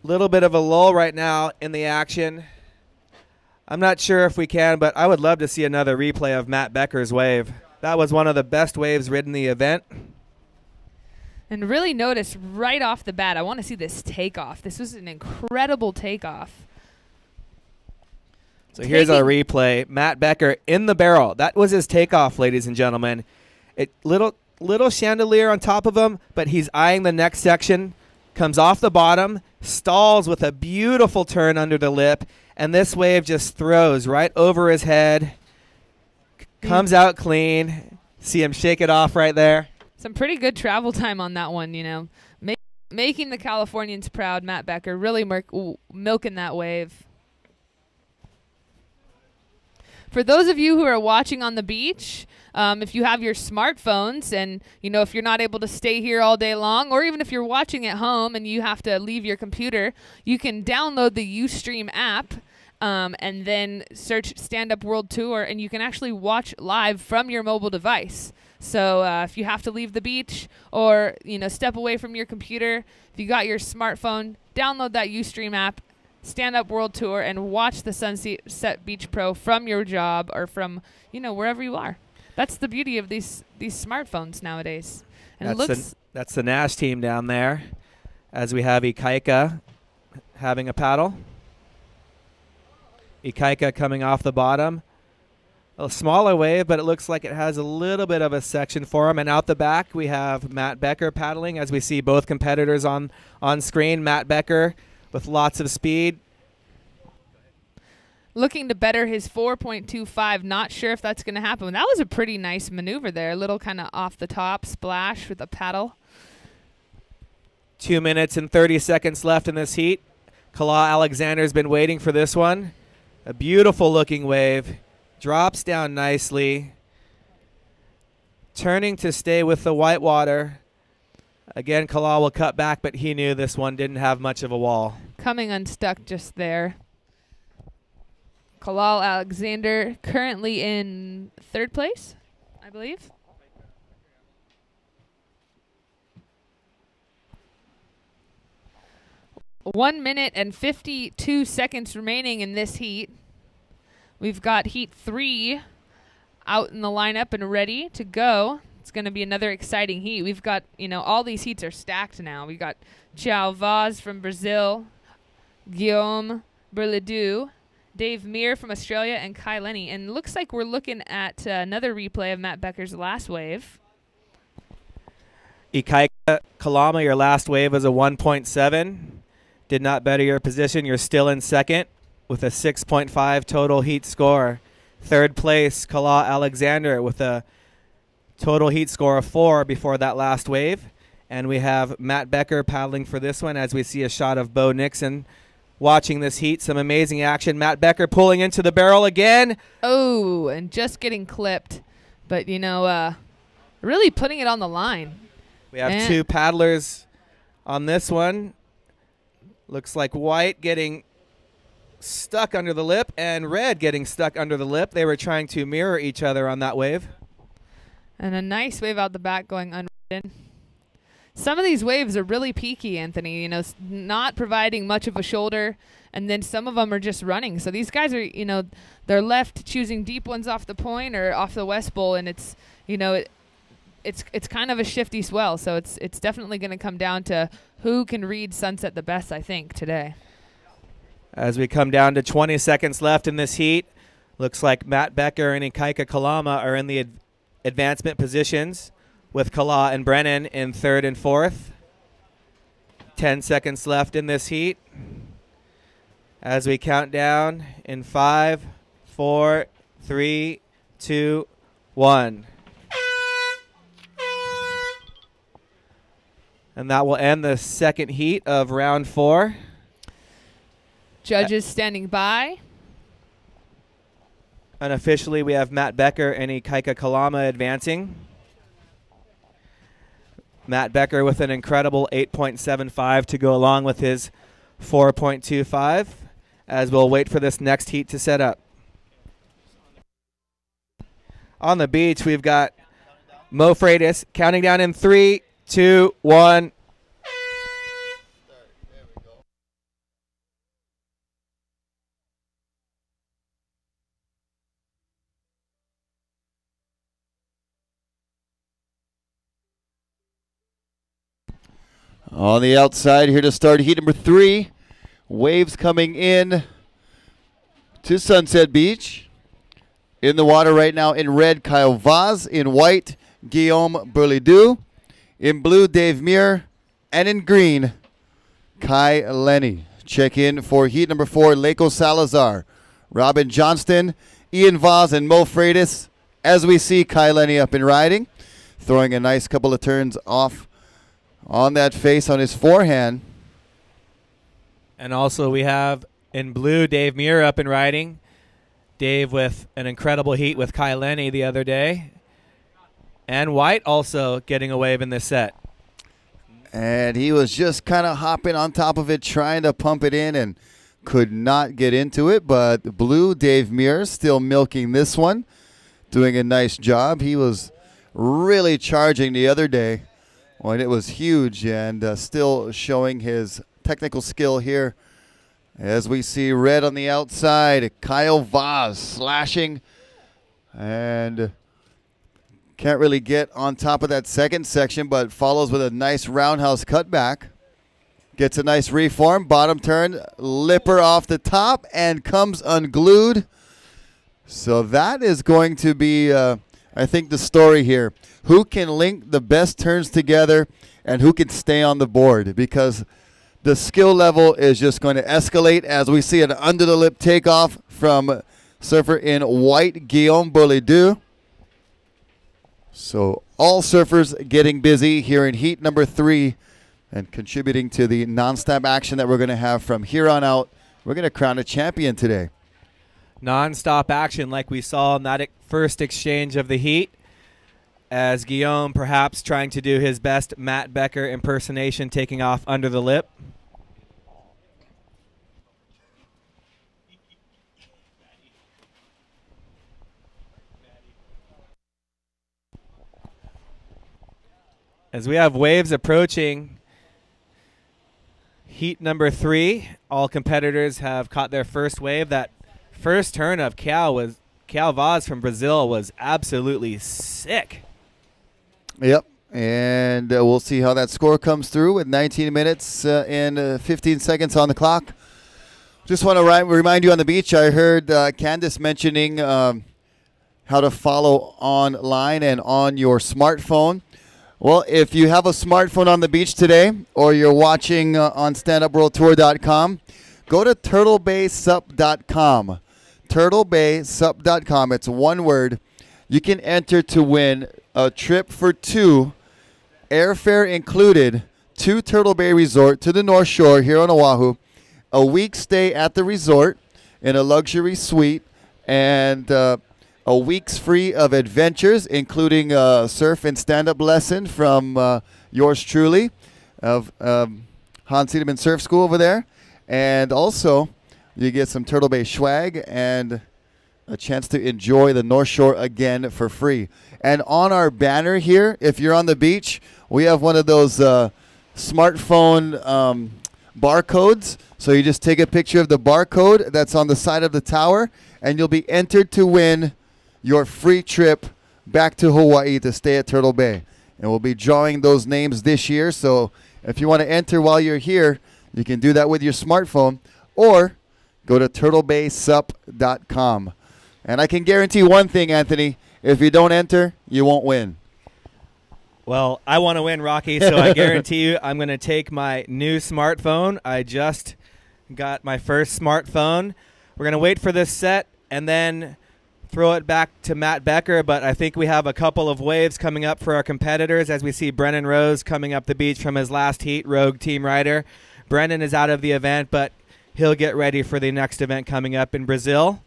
Little bit of a lull right now in the action. I'm not sure if we can, but I would love to see another replay of Matt Becker's wave. That was one of the best waves ridden the event. And really notice right off the bat, I want to see this takeoff. This was an incredible takeoff. So here's our replay. Matt Becker in the barrel. That was his takeoff, ladies and gentlemen. Little chandelier on top of him, but he's eyeing the next section. Comes off the bottom, stalls with a beautiful turn under the lip, and this wave just throws right over his head. Comes out clean. See him shake it off right there. Some pretty good travel time on that one, you know. Making the Californians proud, Matt Becker, really milking that wave. For those of you who are watching on the beach, if you have your smartphones and, you know, if you're not able to stay here all day long, or even if you're watching at home and you have to leave your computer, you can download the Ustream app and then search Stand Up World Tour, and you can actually watch live from your mobile device. So if you have to leave the beach or, you know, step away from your computer, if you got your smartphone, download that Ustream app, Stand Up World Tour, and watch the Sunset Beach Pro from your job or from, you know, wherever you are. That's the beauty of these smartphones nowadays. And that's the Nash team down there, as we have Ikaika having a paddle. Ikaika coming off the bottom. A smaller wave, but it looks like it has a little bit of a section for him. And out the back, we have Matt Becker paddling, as we see both competitors on screen. Matt Becker with lots of speed. Looking to better his 4.25. Not sure if that's going to happen. That was a pretty nice maneuver there. A little kind of off the top splash with a paddle. 2 minutes and 30 seconds left in this heat. Kala Alexander's been waiting for this one. A beautiful looking wave. Drops down nicely. Turning to stay with the white water. Again, Kala will cut back, but he knew this one didn't have much of a wall. Coming unstuck just there. Kalal Alexander currently in third place, I believe. One minute and 52 seconds remaining in this heat. We've got heat 3 out in the lineup and ready to go. It's going to be another exciting heat. We've got, you know, all these heats are stacked now. We've got João Vaz from Brazil, Guillaume Berledu, Dave Meir from Australia, and Kai Lenny. And looks like we're looking at another replay of Matt Becker's last wave. Ikaika Kalama, your last wave was a 1.7. Did not better your position. You're still in second with a 6.5 total heat score. Third place, Kala Alexander with a total heat score of 4 before that last wave. And we have Matt Becker paddling for this one as we see a shot of Bo Nixon watching this heat. Some amazing action. Matt Becker pulling into the barrel again. Oh, and just getting clipped. But, you know, really putting it on the line. We have two paddlers on this one. Looks like white getting stuck under the lip and red getting stuck under the lip. They were trying to mirror each other on that wave. And a nice wave out the back going unridden. Some of these waves are really peaky, Anthony, you know, not providing much of a shoulder, and then some of them are just running. So these guys are, you know, they're left choosing deep ones off the point or off the West Bowl, and it's, you know, it's kind of a shifty swell. So it's definitely going to come down to who can read sunset the best, I think, today. As we come down to 20 seconds left in this heat, looks like Matt Becker and Ikaika Kalama are in the advancement positions, with Kala and Brennan in third and fourth. 10 seconds left in this heat. As we count down in 5, 4, 3, 2, 1. And that will end the second heat of round 4. Judges standing by. Unofficially, we have Matt Becker and Ikaika Kalama advancing. Matt Becker with an incredible 8.75 to go along with his 4.25, as we'll wait for this next heat to set up. On the beach, we've got Mo Freitas counting down in 3, 2, 1. On the outside here to start heat number 3. Waves coming in to Sunset Beach. In the water right now in red, Kyle Vaz. In white, Guillaume Berlidoux. In blue, Dave Muir. And in green, Kai Lenny. Check in for heat number 4, Leko Salazar, Robin Johnston, Ian Vaz, and Mo Freitas. As we see Kai Lenny up and riding, throwing a nice couple of turns off on that face on his forehand. And also we have in blue Dave Muir up and riding. Dave with an incredible heat with Kai Lenny the other day. And white also getting a wave in this set. And he was just kind of hopping on top of it, trying to pump it in and could not get into it. But blue Dave Muir still milking this one, doing a nice job. He was really charging the other day when it was huge, and still showing his technical skill here. As we see red on the outside, Kyle Vaz slashing and can't really get on top of that second section, but follows with a nice roundhouse cutback. Gets a nice reform, bottom turn, lipper off the top, and comes unglued. So that is going to be, I think, the story here. Who can link the best turns together and who can stay on the board? Because the skill level is just going to escalate as we see an under-the-lip takeoff from surfer in white, Guillaume Berlidoux. So all surfers getting busy here in heat number 3 and contributing to the non-stop action that we're going to have from here on out. We're going to crown a champion today. Non-stop action like we saw in that first exchange of the heat, as Guillaume perhaps trying to do his best Matt Becker impersonation, taking off under the lip. As we have waves approaching heat number 3, all competitors have caught their first wave. That first turn of Kyle Vaz from Brazil was absolutely sick. Yep, and we'll see how that score comes through with 19 minutes and 15 seconds on the clock. Just want to remind you on the beach, I heard Candace mentioning how to follow online and on your smartphone. Well, if you have a smartphone on the beach today or you're watching on standupworldtour.com, go to turtlebaysup.com. turtlebaysup.com. It's one word. You can enter to win a trip for 2, airfare included, to Turtle Bay Resort to the North Shore here on Oahu, a week stay at the resort in a luxury suite, and a week's free of adventures, including a surf and stand-up lesson from yours truly of Hans Siedemann Surf School over there. And also, you get some Turtle Bay swag and a chance to enjoy the North Shore again for free. And on our banner here, if you're on the beach, we have one of those smartphone barcodes. So you just take a picture of the barcode that's on the side of the tower, and you'll be entered to win your free trip back to Hawaii to stay at Turtle Bay. And we'll be drawing those names this year. So if you want to enter while you're here, you can do that with your smartphone, or go to turtlebaysup.com. And I can guarantee one thing, Anthony. If you don't enter, you won't win. Well, I want to win, Rocky, so I guarantee you I'm going to take my new smartphone. I just got my first smartphone. We're going to wait for this set and then throw it back to Matt Becker, but I think we have a couple of waves coming up for our competitors as we see Brennan Rose coming up the beach from his last heat, Rogue Team Rider. Brennan is out of the event, but he'll get ready for the next event coming up in Brazil.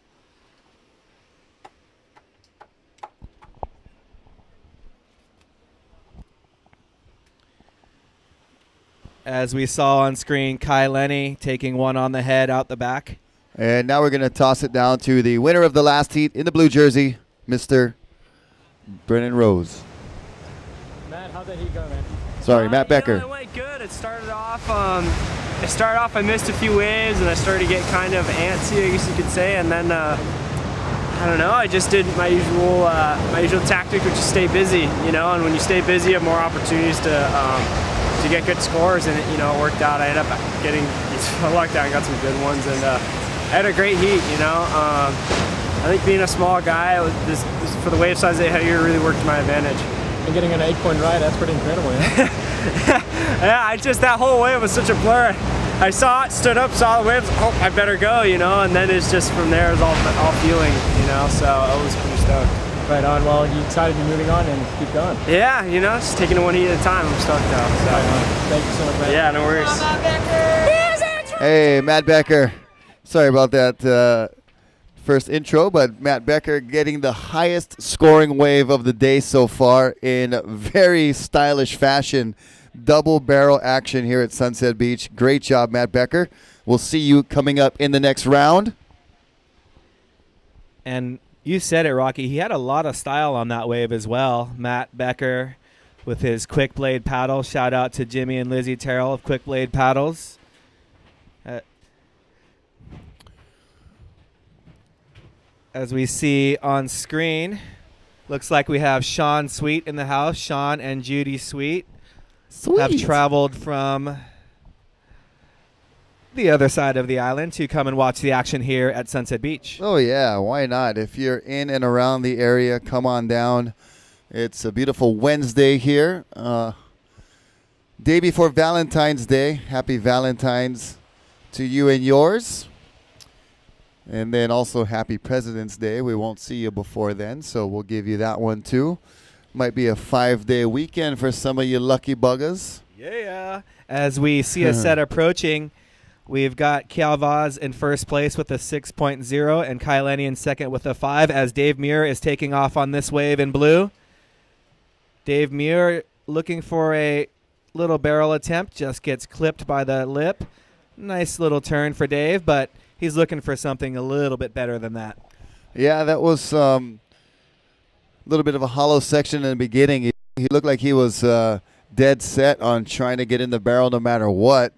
As we saw on screen, Kai Lenny taking one on the head out the back. And now we're going to toss it down to the winner of the last heat in the blue jersey, Mr. Brennan Rose. Matt, how'd that heat go, man? Sorry, Matt Becker. It went good. It started off, I missed a few waves, and I started to get kind of antsy, I guess you could say, and then, I don't know, I just did my usual tactic, which is stay busy, you know, and when you stay busy, you have more opportunities to to get good scores, and it worked out. I ended up getting, I lucked out and got some good ones, and I had a great heat. I think being a small guy, this for the wave size they had here really worked to my advantage. And getting an 8-point ride, that's pretty incredible, yeah? Yeah, that whole wave was such a blur. I saw it, stood up, saw the waves, oh, I better go, and then it's just from there, it was all feeling, so I was pretty stoked. Right on, well, you decided to be moving on and keep going. Yeah, just taking it one heat at a time, I'm stoked though. So. Right on. Thank you so much, man. Yeah, no worries. Hey, Matt Becker. Sorry about that first intro, but Matt Becker getting the highest scoring wave of the day so far in very stylish fashion. Double barrel action here at Sunset Beach. Great job, Matt Becker. We'll see you coming up in the next round. And you said it, Rocky. He had a lot of style on that wave as well. Matt Becker with his Quick Blade paddle. Shout out to Jimmy and Lizzie Terrell of Quick Blade Paddles. As we see on screen, looks like we have Sean Sweet in the house. Sean and Judy Sweet have traveled from the other side of the island to come and watch the action here at Sunset Beach. Oh, yeah. Why not? If you're in and around the area, come on down. It's a beautiful Wednesday here. Day before Valentine's Day. Happy Valentine's to you and yours. And then also happy President's Day. We won't see you before then, so we'll give you that one too. Might be a 5-day weekend for some of you lucky buggers. Yeah. As we see a set approaching, we've got Kyle Vaz in first place with a 6.0 and Kyle Lenny in second with a 5 as Dave Muir is taking off on this wave in blue. Dave Muir looking for a little barrel attempt, just gets clipped by the lip. Nice little turn for Dave, but he's looking for something a little bit better than that. Yeah, that was a little bit of a hollow section in the beginning. He looked like he was dead set on trying to get in the barrel no matter what,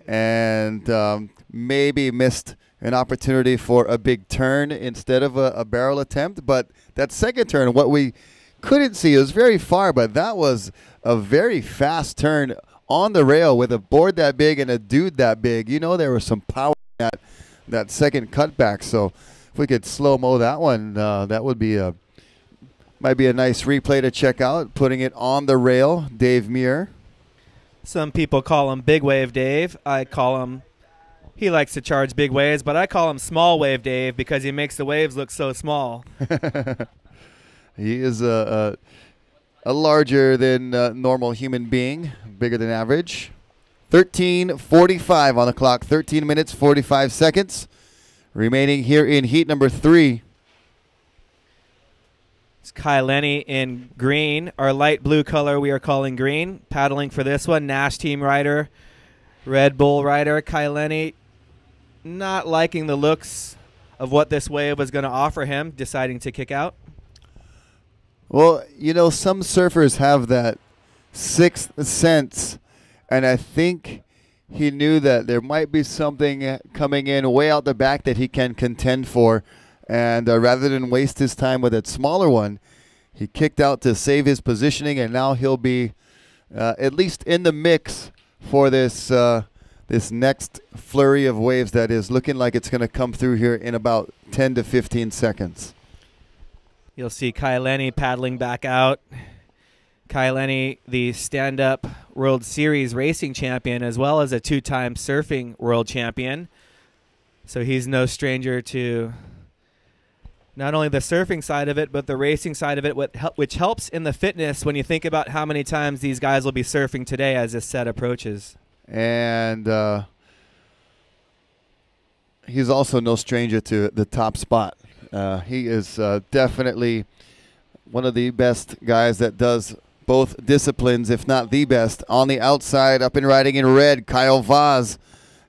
and maybe missed an opportunity for a big turn instead of a barrel attempt. But that second turn, what we couldn't see, it was very far, but that was a very fast turn on the rail with a board that big and a dude that big. There was some power in that second cutback. So if we could slow-mo that one, that would be might be a nice replay to check out, putting it on the rail. Dave Muir. Some people call him Big Wave Dave. I call him, he likes to charge big waves, but I call him Small Wave Dave because he makes the waves look so small. He is a larger than normal human being, bigger than average. 13:45 on the clock, 13 minutes, 45 seconds. Remaining here in heat number 3. It's Kyle Lenny in green, our light blue color we are calling green. Paddling for this one, Nash Team rider, Red Bull rider. Kyle Lenny not liking the looks of what this wave was going to offer him, deciding to kick out. Well, some surfers have that sixth sense, and I think he knew that there might be something coming in way out the back that he can contend for. And rather than waste his time with that smaller one, he kicked out to save his positioning, and now he'll be at least in the mix for this this next flurry of waves that is looking like it's going to come through here in about 10 to 15 seconds. You'll see Kyle Lenny paddling back out. Kyle Lenny, the stand-up World Series racing champion, as well as a 2-time surfing world champion. So he's no stranger to not only the surfing side of it, but the racing side of it, which helps in the fitness when you think about how many times these guys will be surfing today as this set approaches. And he's also no stranger to the top spot. He is definitely one of the best guys that does both disciplines, if not the best. On the outside, up and riding in red, Kyle Vaz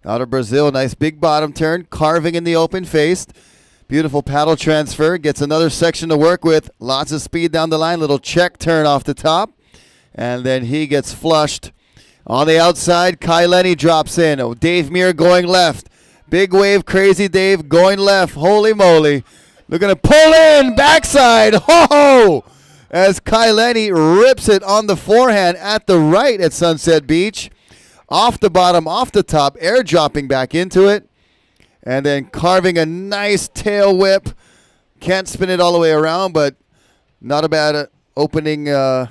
out of Brazil. Nice big bottom turn, carving in the open face. Beautiful paddle transfer. Gets another section to work with. Lots of speed down the line. Little check turn off the top. And then he gets flushed. On the outside, Kyle Lenny drops in. Oh, Dave Muir going left. Big wave, crazy Dave going left. Holy moly. They're going to pull in. Backside. Ho-ho! as Kai Lenny rips it on the forehand at the right at Sunset Beach. Off the bottom, off the top, air dropping back into it. And then carving a nice tail whip. Can't spin it all the way around, but not a bad opening, or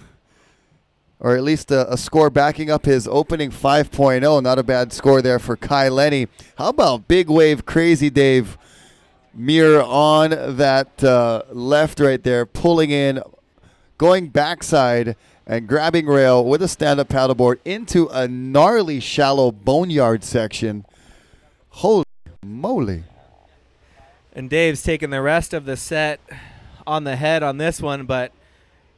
at least a score backing up his opening 5.0. Not a bad score there for Kai Lenny. How about Big Wave Crazy Dave Muir on that left right there, pulling in, going backside and grabbing rail with a stand-up paddleboard into a gnarly shallow boneyard section. Holy moly. And Dave's taking the rest of the set on the head on this one. But,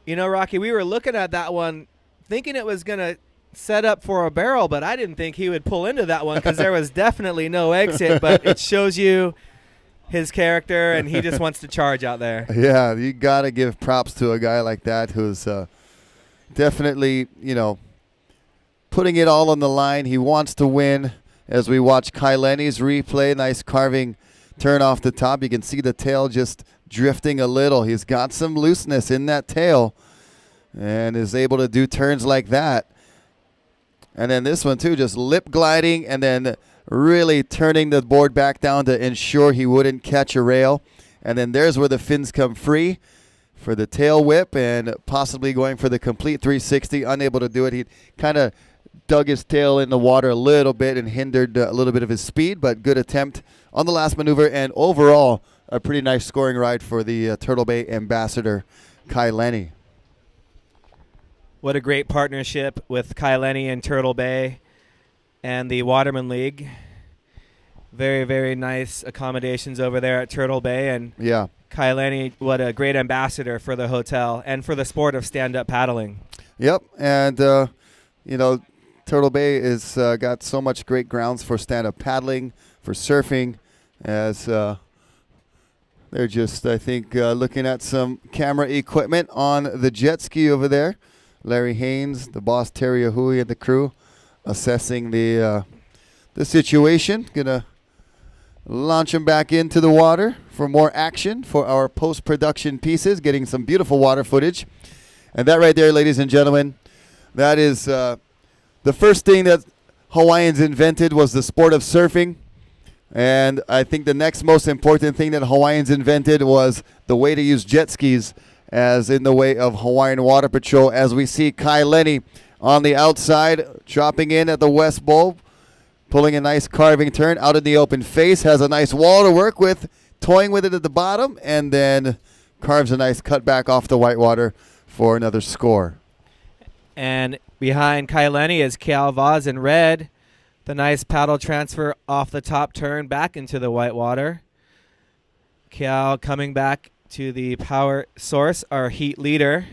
you know, Rocky, we were looking at that one thinking it was going to set up for a barrel, but I didn't think he would pull into that one because there was definitely no exit. But it shows you his character, and he just wants to charge out there. Yeah, you got to give props to a guy like that who's definitely, you know, putting it all on the line. He wants to win. As we watch Kai Lenny's replay, nice carving turn off the top. You can see the tail just drifting a little. He's got some looseness in that tail and is able to do turns like that. And then this one too, just lip gliding and then really turning the board back down to ensure he wouldn't catch a rail. And then there's where the fins come free for the tail whip and possibly going for the complete 360. Unable to do it. He kind of dug his tail in the water a little bit and hindered a little bit of his speed, but good attempt on the last maneuver, and overall a pretty nice scoring ride for the Turtle Bay ambassador, Kai Lenny. What a great partnership with Kai Lenny and Turtle Bay and the Waterman League. Very, very nice accommodations over there at Turtle Bay. And yeah, Kai Lenny, what a great ambassador for the hotel and for the sport of stand-up paddling. Yep, and, you know, Turtle Bay is got so much great grounds for stand-up paddling, for surfing, as they're just, I think, looking at some camera equipment on the jet ski over there. Larry Haynes, the boss, Terry Ahui, and the crew assessing the situation. Gonna launch him back into the water for more action for our post-production pieces, getting some beautiful water footage. And that right there, ladies and gentlemen, that is the first thing that Hawaiians invented was the sport of surfing. And I think the next most important thing that Hawaiians invented was the way to use jet skis as in the way of Hawaiian Water Patrol, as we see Kai Lenny on the outside, dropping in at the West Bow, pulling a nice carving turn out in the open face, has a nice wall to work with, toying with it at the bottom, and then carves a nice cutback off the whitewater for another score. And behind Kai Lenny is Keal Vaz in red. The nice paddle transfer off the top turn back into the whitewater. Keal coming back to the power source, our heat leader.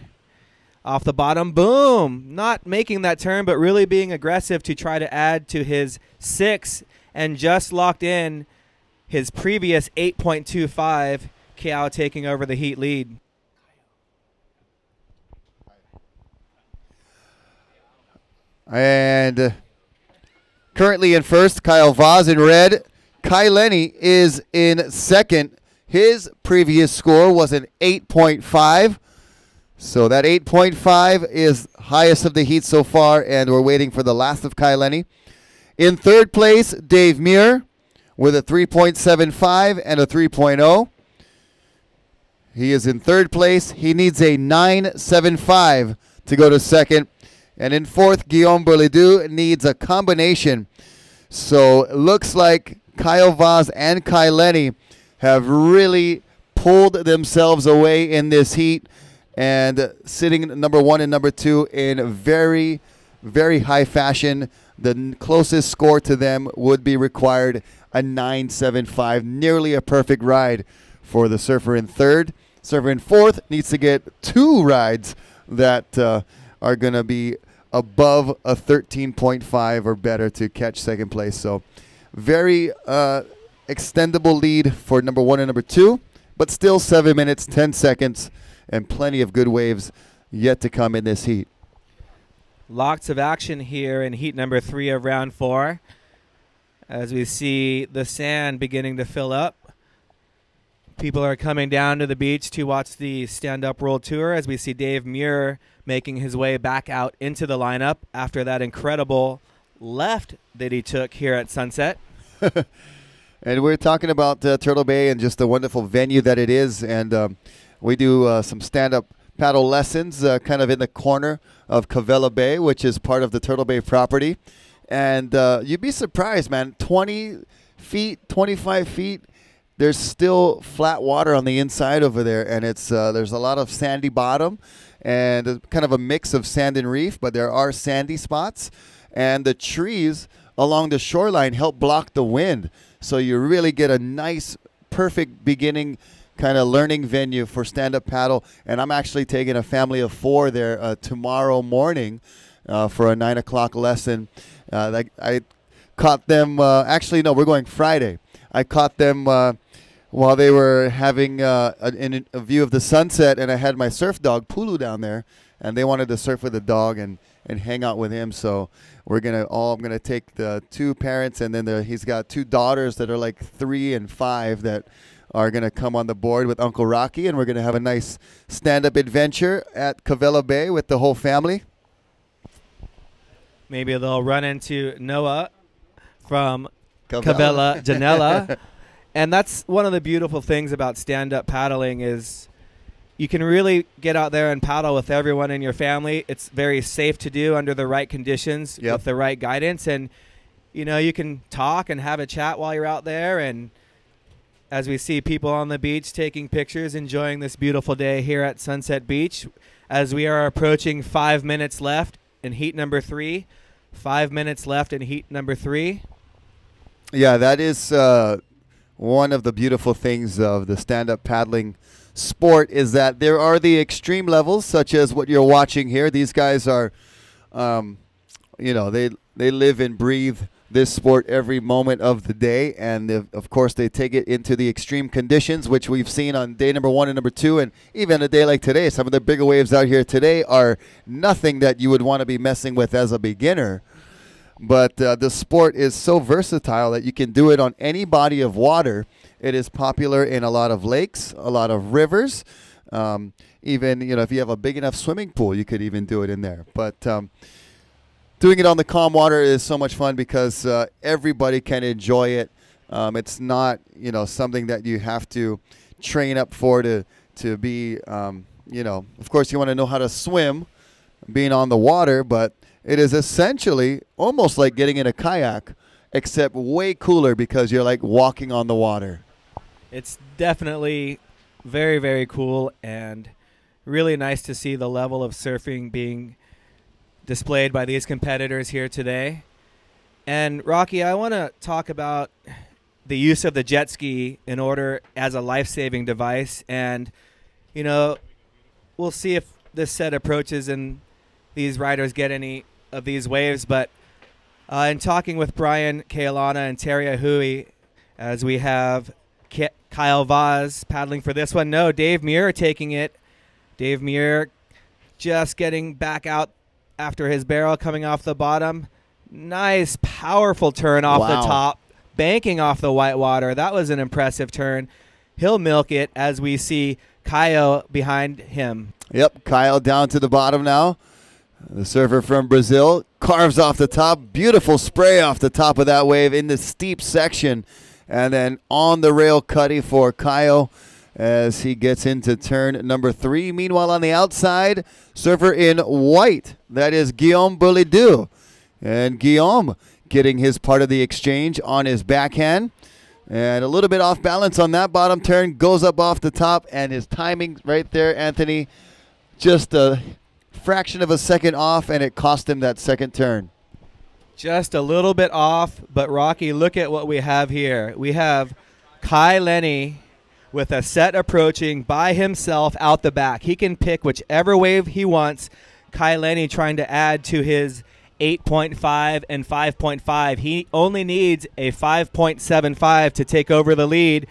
Off the bottom, boom! Not making that turn, but really being aggressive to try to add to his 6 and just locked in his previous 8.25. Keal taking over the heat lead. And currently in first, Kyle Vaz in red. Kai Lenny is in second. His previous score was an 8.5. So that 8.5 is highest of the heat so far, and we're waiting for the last of Kai Lenny. In third place, Dave Muir with a 3.75 and a 3.0. He is in third place. He needs a 9.75 to go to second. And in fourth, Guillaume Berledoux needs a combination. So it looks like Kyle Vaz and Kai Lenny have really pulled themselves away in this heat and sitting number 1 and number 2 in very, very high fashion. The closest score to them would be required a 9.75, nearly a perfect ride for the surfer in third. Surfer in fourth needs to get 2 rides that are going to be above a 13.5 or better to catch second place. So very extendable lead for number 1 and number 2, but still 7 minutes, 10 seconds, and plenty of good waves yet to come in this heat. Lots of action here in heat number 3 of round 4 as we see the sand beginning to fill up. People are coming down to the beach to watch the stand-up world tour as we see Dave Muir making his way back out into the lineup after that incredible left that he took here at Sunset. And we're talking about Turtle Bay and just the wonderful venue that it is. And we do some stand-up paddle lessons kind of in the corner of Cavella Bay, which is part of the Turtle Bay property. And you'd be surprised, man. 20 feet, 25 feet. There's still flat water on the inside over there, and it's there's a lot of sandy bottom and kind of a mix of sand and reef, but there are sandy spots. And the trees along the shoreline help block the wind, so you really get a nice, perfect beginning kind of learning venue for stand-up paddle. And I'm actually taking a family of 4 there tomorrow morning for a 9 o'clock lesson. I caught them, actually, no, we're going Friday. I caught them while they were having a view of the sunset, and I had my surf dog, Pulu, down there, and they wanted to surf with the dog and hang out with him. So I'm gonna take the 2 parents, and then he's got 2 daughters that are like 3 and 5 that are gonna come on the board with Uncle Rocky, and we're gonna have a nice stand-up adventure at Cavella Bay with the whole family. Maybe they'll run into Noah from Cavella Janela. And that's one of the beautiful things about stand-up paddling is you can really get out there and paddle with everyone in your family. It's very safe to do under the right conditions with the right guidance. And, you know, you can talk and have a chat while you're out there. And as we see people on the beach taking pictures, enjoying this beautiful day here at Sunset Beach, as we are approaching 5 minutes left in heat number 3. 5 minutes left in heat number 3. Yeah, that is one of the beautiful things of the stand-up paddling sport is that there are the extreme levels, such as what you're watching here. These guys are, you know, they live and breathe this sport every moment of the day, and of course they take it into the extreme conditions, which we've seen on day number 1 and number 2, and even a day like today. Some of the bigger waves out here today are nothing that you would want to be messing with as a beginner. But the sport is so versatile that you can do it on any body of water. It is popular in a lot of lakes, a lot of rivers. Even, you know, if you have a big enough swimming pool, you could even do it in there. But doing it on the calm water is so much fun because everybody can enjoy it. It's not, you know, something that you have to train up for to be, you know, of course you want to know how to swim being on the water, but it is essentially almost like getting in a kayak, except way cooler because you're like walking on the water. It's definitely very, very cool and really nice to see the level of surfing being displayed by these competitors here today. And Rocky, I want to talk about the use of the jet ski in order as a life-saving device. And, you know, we'll see if this set approaches and these riders get any of these waves, but in talking with Brian Kealana and Terry Ahui, as we have Kyle Vaz paddling for this one. No, Dave Muir taking it. Dave Muir just getting back out after his barrel coming off the bottom. Nice, powerful turn off the top, banking off the white water. That was an impressive turn. He'll milk it as we see Kyle behind him. Yep, Kyle down to the bottom now. The surfer from Brazil carves off the top. Beautiful spray off the top of that wave in the steep section. And then on the rail cutty for Kyle as he gets into turn number 3. Meanwhile, on the outside, surfer in white. That is Guillaume Boulidou. And Guillaume getting his part of the exchange on his backhand. And a little bit off balance on that bottom turn. Goes up off the top. And his timing right there, Anthony, just a fraction of a second off, and it cost him that second turn. Just a little bit off, but Rocky, look at what we have here. We have Kai Lenny with a set approaching by himself out the back. He can pick whichever wave he wants. Kai Lenny trying to add to his 8.5 and 5.5. He only needs a 5.75 to take over the lead.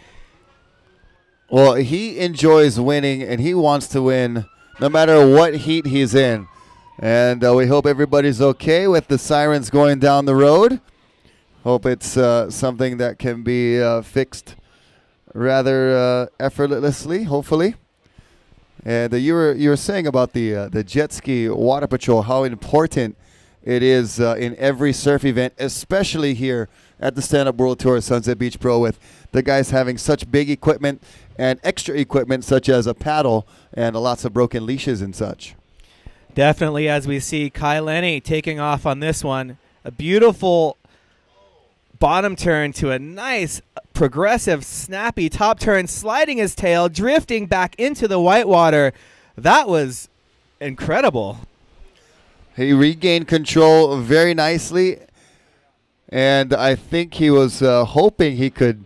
Well, he enjoys winning, and he wants to win no matter what heat he's in. And we hope everybody's okay with the sirens going down the road. Hope it's something that can be fixed rather effortlessly, hopefully. And you were saying about the jet ski water patrol, how important it is in every surf event, especially here at the Stand Up World Tour Sunset Beach Pro, with the guys having such big equipment and extra equipment such as a paddle and lots of broken leashes and such. Definitely, as we see Kai Lenny taking off on this one, a beautiful bottom turn to a nice progressive snappy top turn, sliding his tail, drifting back into the whitewater. That was incredible. He regained control very nicely, and I think he was hoping he could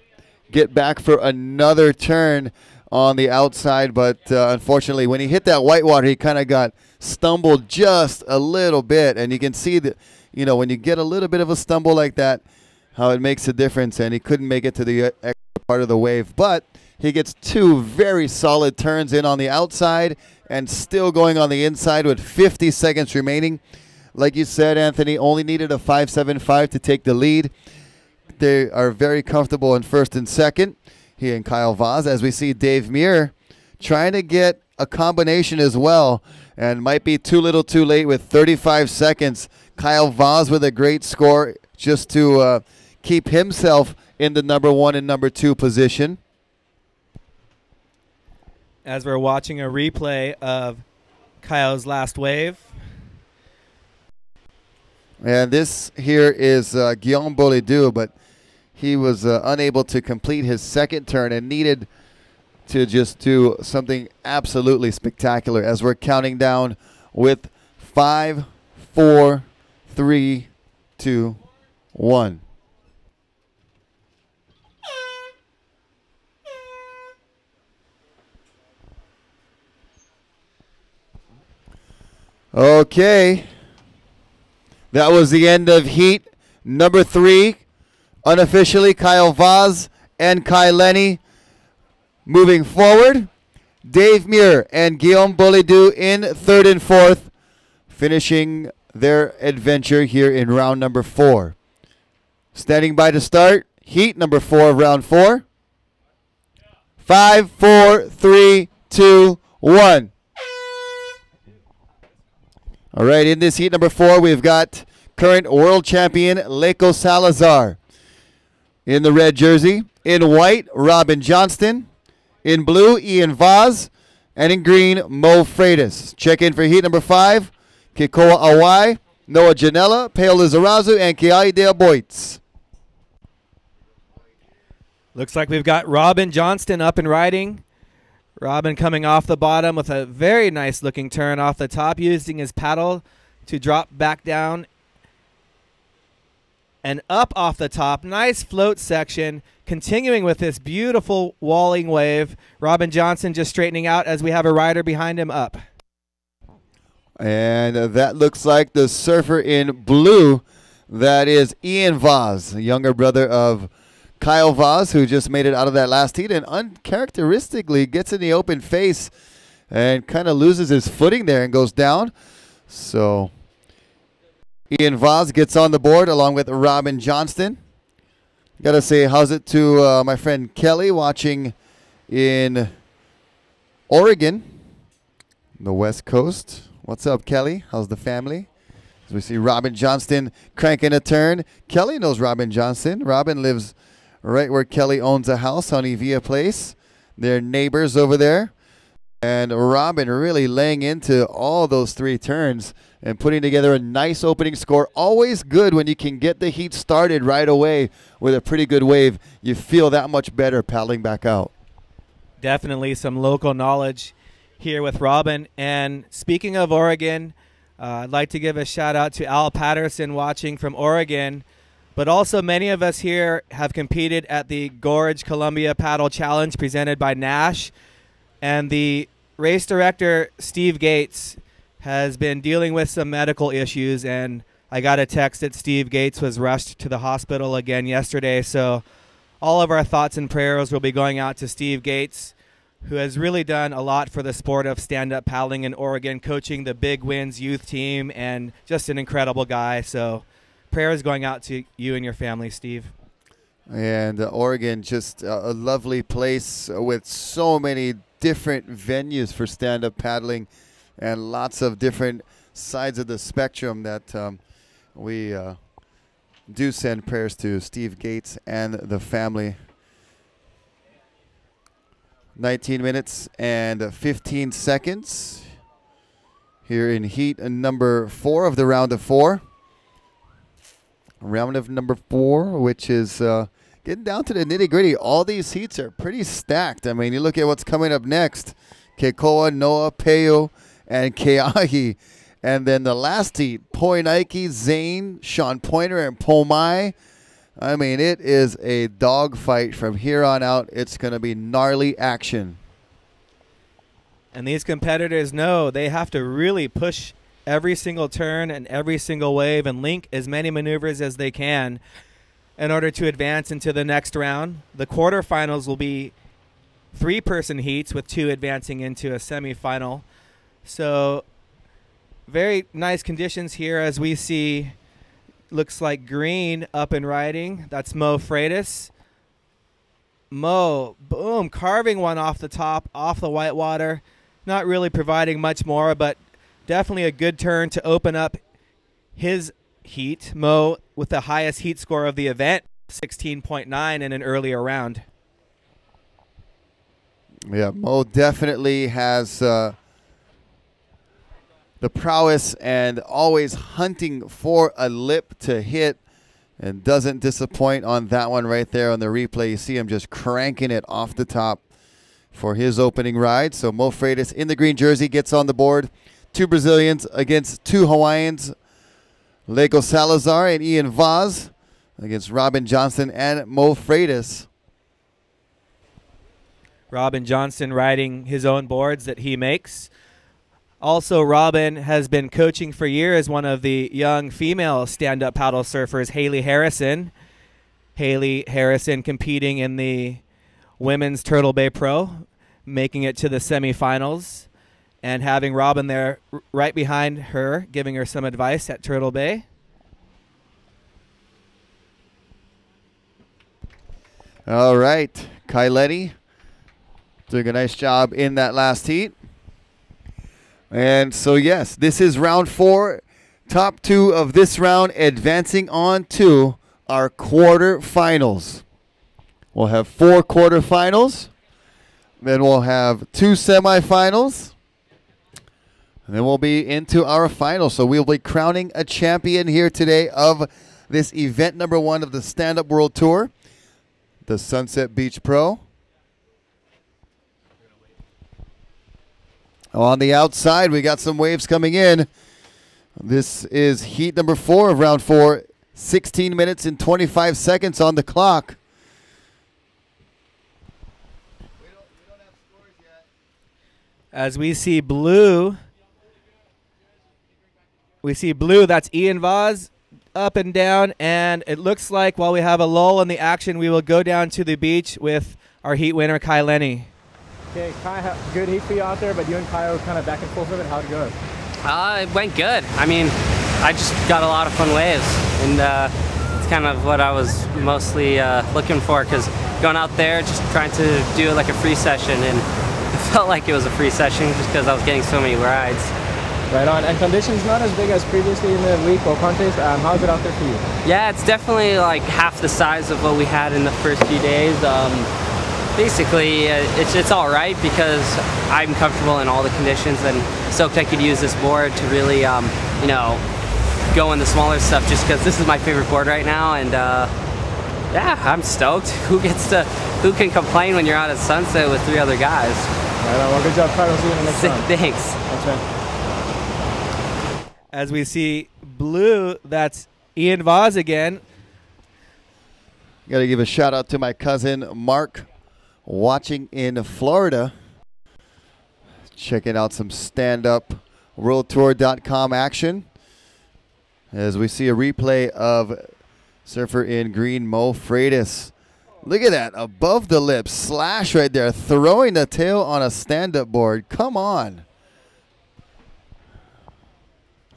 get back for another turn on the outside, but unfortunately when he hit that whitewater, he kind of got stumbled just a little bit, and you can see that, you know, when you get a little bit of a stumble like that, how it makes a difference, and he couldn't make it to the extra part of the wave. But he gets two very solid turns in on the outside and still going on the inside with 50 seconds remaining. Like you said, Anthony, only needed a 5.75 to take the lead. They are very comfortable in first and second, he and Kyle Vaz, as we see Dave Muir trying to get a combination as well, and might be too little too late with 35 seconds. Kyle Vaz with a great score just to keep himself in the number 1 and number 2 position. As we're watching a replay of Kyle's last wave. And this here is Guillaume Boledou, but he was unable to complete his second turn and needed to just do something absolutely spectacular as we're counting down with 5, 4, 3, 2, 1. Okay. That was the end of heat number 3. Unofficially, Kyle Vaz and Kai Lenny moving forward. Dave Muir and Guillaume Boledou in 3rd and 4th, finishing their adventure here in round number 4. Standing by to start, heat number 4 of round 4. 5, 4, 3, 2, 1. All right, in this heat number 4, we've got current world champion Leko Salazar in the red jersey. In white, Robin Johnston. In blue, Ian Vaz. And in green, Mo Freitas. Check in for heat number 5. Kikoa Awai, Noah Janela, Peo Lizarazu, and Kiai Dale Boyts. Looks like we've got Robin Johnston up and riding. Robin coming off the bottom with a very nice looking turn off the top, using his paddle to drop back down and up off the top. Nice float section, continuing with this beautiful walling wave. Robin Johnston just straightening out as we have a rider behind him up. And that looks like the surfer in blue. That is Ian Vaz, the younger brother of Kyle Vaz, who just made it out of that last heat and uncharacteristically gets in the open face and kind of loses his footing there and goes down. So Ian Vaz gets on the board along with Robin Johnston. Got to say, how's it to my friend Kelly watching in Oregon, the West Coast. What's up, Kelly? How's the family? As we see Robin Johnston cranking a turn. Kelly knows Robin Johnston. Robin lives right where Kelly owns a house on Evia Place. They're neighbors over there. And Robin really laying into all those 3 turns and putting together a nice opening score. Always good when you can get the heat started right away with a pretty good wave. You feel that much better paddling back out. Definitely some local knowledge here with Robin. And speaking of Oregon, I'd like to give a shout out to Al Patterson watching from Oregon. But also many of us here have competed at the Gorge Columbia Paddle Challenge presented by Nash. And the race director, Steve Gates, has been dealing with some medical issues. And I got a text that Steve Gates was rushed to the hospital again yesterday. So all of our thoughts and prayers will be going out to Steve Gates, who has really done a lot for the sport of stand-up paddling in Oregon, coaching the Big Winds youth team, and just an incredible guy. So prayers going out to you and your family, Steve. And Oregon, just a lovely place with so many different venues for stand-up paddling and lots of different sides of the spectrum that we do send prayers to Steve Gates and the family. 19 minutes and 15 seconds here in heat number 4 of the round of 4. Round of number 4, which is getting down to the nitty-gritty. All these heats are pretty stacked. I mean, you look at what's coming up next. Kekoa, Noah, Peo, and Keahi. And then the last heat, Poinaiki, Zane, Sean Pointer, and Pomai. I mean, it is a dogfight from here on out. It's going to be gnarly action. And these competitors know they have to really push every single turn and every single wave and link as many maneuvers as they can in order to advance into the next round. The quarterfinals will be 3-person heats with 2 advancing into a semifinal. So very nice conditions here as we see. Looks like green up and riding. That's Mo Freitas. Mo, boom, carving one off the top, off the whitewater. Not really providing much more, but definitely a good turn to open up his heat. Mo with the highest heat score of the event, 16.9 in an earlier round. Yeah, Mo definitely has the prowess and always hunting for a lip to hit and doesn't disappoint on that one right there on the replay. You see him just cranking it off the top for his opening ride. So Mo Freitas in the green jersey gets on the board. 2 Brazilians against 2 Hawaiians, Lego Salazar and Ian Vaz against Robin Johnson and Mo Freitas. Robin Johnson riding his own boards that he makes. Also, Robin has been coaching for years one of the young female stand-up paddle surfers, Haley Harrison. Haley Harrison competing in the Women's Turtle Bay Pro, making it to the semifinals, and having Robin there right behind her, giving her some advice at Turtle Bay. All right, Kaileni doing a nice job in that last heat. And so, yes, this is round 4. Top 2 of this round advancing on to our quarterfinals. We'll have 4 quarterfinals. Then we'll have 2 semifinals. And then we'll be into our final. So we'll be crowning a champion here today of this event number 1 of the Stand Up World Tour, the Sunset Beach Pro. On the outside, we got some waves coming in. This is heat number 4 of round 4. 16 minutes and 25 seconds on the clock. As we see blue, that's Ian Vaz up and down. And it looks like while we have a lull in the action, we will go down to the beach with our heat winner, Kaileni. Okay, Kai, good heat for you out there, but you and Kai were kind of back and forth with it. How'd it go? It went good. I mean, I just got a lot of fun waves, and it's kind of what I was mostly looking for, because going out there, just trying to do like a free session, and it felt like it was a free session just because I was getting so many rides. Right on. And conditions not as big as previously in the week or contest. How's it out there for you? Yeah, it's definitely like half the size of what we had in the first few days. Basically, it's all right because I'm comfortable in all the conditions, and stoked I could use this board to really, you know, go in the smaller stuff just because this is my favorite board right now, and yeah, I'm stoked. Who can complain when you're out at Sunset with 3 other guys? Right on. Well, good job, Carl. See you in the next round. Thanks. Thanks, man. As we see blue, that's Ian Vaz again. Got to give a shout out to my cousin Mark, watching in Florida, checking out some stand-up worldtour.com action as we see a replay of surfer in green Mo Freitas. Look at that, above the lip, slash right there, throwing the tail on a stand-up board. Come on.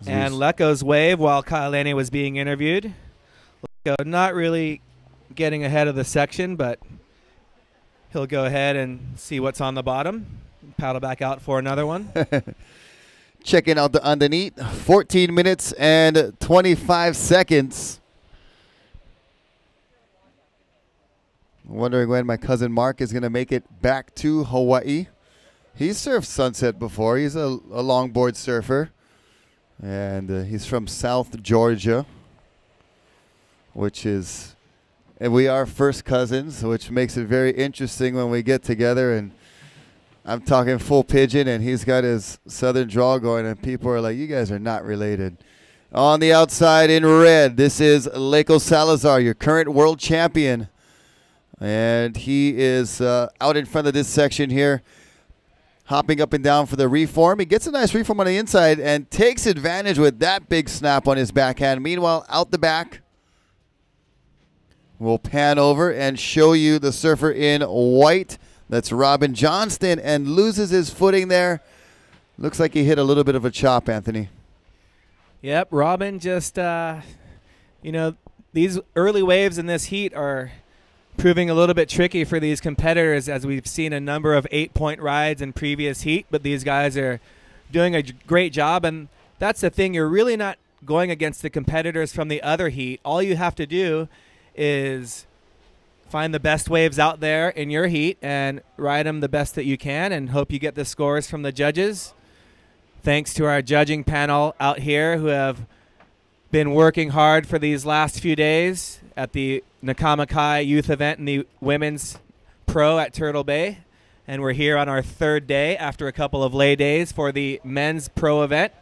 And Leko's wave while Kaileni was being interviewed. Leko not really getting ahead of the section, but he'll go ahead and see what's on the bottom. Paddle back out for another one. Checking out the underneath. 14 minutes and 25 seconds. Wondering when my cousin Mark is going to make it back to Hawaii. He's surfed Sunset before. He's a longboard surfer. And he's from South Georgia, which is, and we are first cousins, which makes it very interesting when we get together. And I'm talking full pidgin, and he's got his southern drawl going, and people are like, you guys are not related. On the outside in red, this is Leko Salazar, your current world champion. And he is out in front of this section here, hopping up and down for the reform. He gets a nice reform on the inside and takes advantage with that big snap on his backhand. Meanwhile, out the back, we'll pan over and show you the surfer in white. That's Robin Johnston, and loses his footing there. Looks like he hit a little bit of a chop, Anthony. Yep, Robin just, you know, these early waves in this heat are proving a little bit tricky for these competitors, as we've seen a number of 8-point rides in previous heat, but these guys are doing a great job, and that's the thing. You're really not going against the competitors from the other heat. All you have to do is find the best waves out there in your heat and ride them the best that you can, and hope you get the scores from the judges. Thanks to our judging panel out here, who have been working hard for these last few days at the Nakamakai Youth event and the Women's Pro at Turtle Bay. And we're here on our third day after a couple of lay days for the Men's Pro event.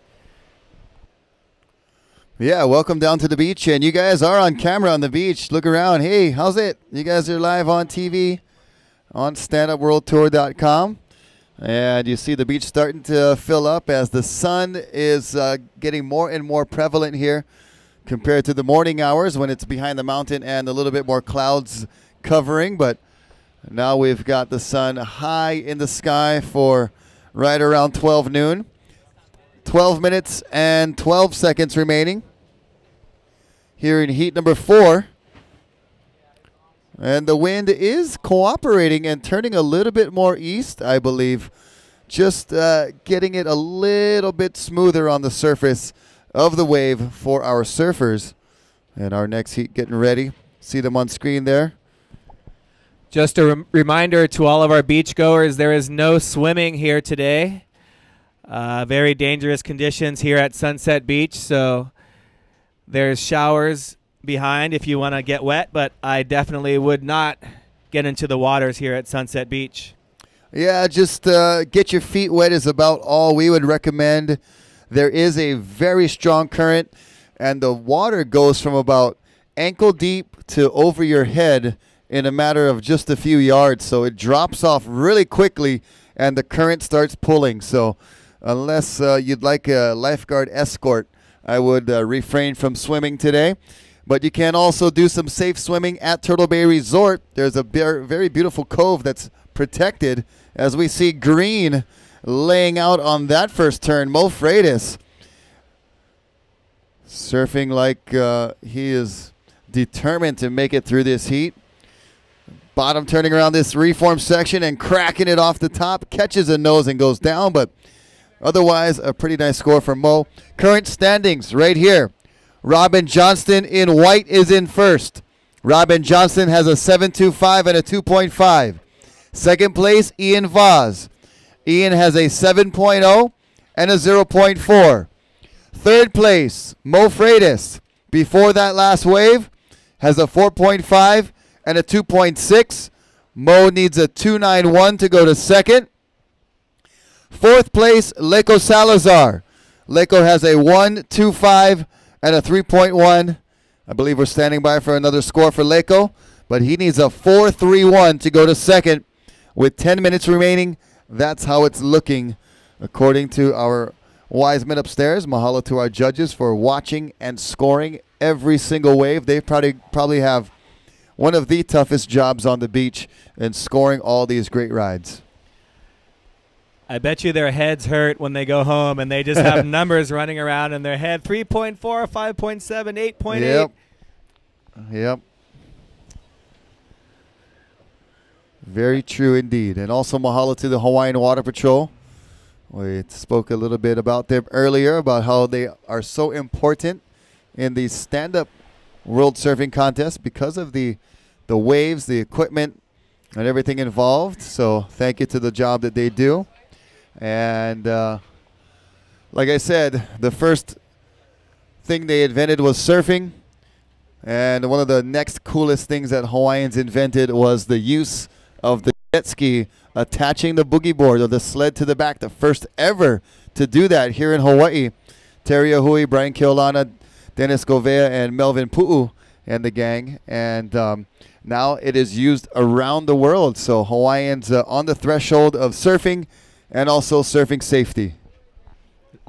Yeah, welcome down to the beach, and you guys are on camera on the beach. Look around. Hey, how's it? You guys are live on TV on standupworldtour.com, and you see the beach starting to fill up as the sun is getting more and more prevalent here compared to the morning hours when it's behind the mountain and a little bit more clouds covering. But now we've got the sun high in the sky for right around 12 noon. 12 minutes and 12 seconds remaining here in heat number 4. And the wind is cooperating and turning a little bit more east, I believe. Just getting it a little bit smoother on the surface of the wave for our surfers. And our next heat getting ready. See them on screen there. Just a reminder to all of our beach goers, there is no swimming here today. Very dangerous conditions here at Sunset Beach, so there's showers behind if you want to get wet, but I definitely would not get into the waters here at Sunset Beach. Yeah, just get your feet wet is about all we would recommend. There is a very strong current, and the water goes from about ankle deep to over your head in a matter of just a few yards, so it drops off really quickly, and the current starts pulling. So unless you'd like a lifeguard escort, I would refrain from swimming today. But you can also do some safe swimming at Turtle Bay Resort. There's a very beautiful cove that's protected, as we see green laying out on that first turn. Mo Freitas surfing like he is determined to make it through this heat. Bottom turning around this reform section and cracking it off the top. Catches a nose and goes down, but otherwise, a pretty nice score for Mo. Current standings right here. Robin Johnston in white is in first. Robin Johnston has a 7.25 and a 2.5. Second place, Ian Vaz. Ian has a 7.0 and a 0.4. Third place, Mo Freitas, before that last wave, has a 4.5 and a 2.6. Mo needs a 2.91 to go to second. Fourth place, Leko Salazar. Leko has a 1.25 and a 3.1. I believe we're standing by for another score for Leko, but he needs a 4.31 to go to second with 10 minutes remaining. That's how it's looking according to our wise men upstairs. Mahalo to our judges for watching and scoring every single wave. They probably have one of the toughest jobs on the beach in scoring all these great rides. I bet you their heads hurt when they go home and they just have numbers running around in their head. 3.4, 5.7, 8.8. Yep. Very true indeed. And also mahalo to the Hawaiian Water Patrol. We spoke a little bit about them earlier, about how they are so important in the stand-up world surfing contest because of the waves, the equipment, and everything involved. So thank you to the job that they do. And like I said, the first thing they invented was surfing. And one of the next coolest things that Hawaiians invented was the use of the jet ski attaching the boogie board or the sled to the back. The first ever to do that here in Hawaii. Terry Ahui, Brian Keolana, Dennis Govea, and Melvin Pu'u and the gang. And now it is used around the world. So Hawaiians on the threshold of surfing and also surfing safety.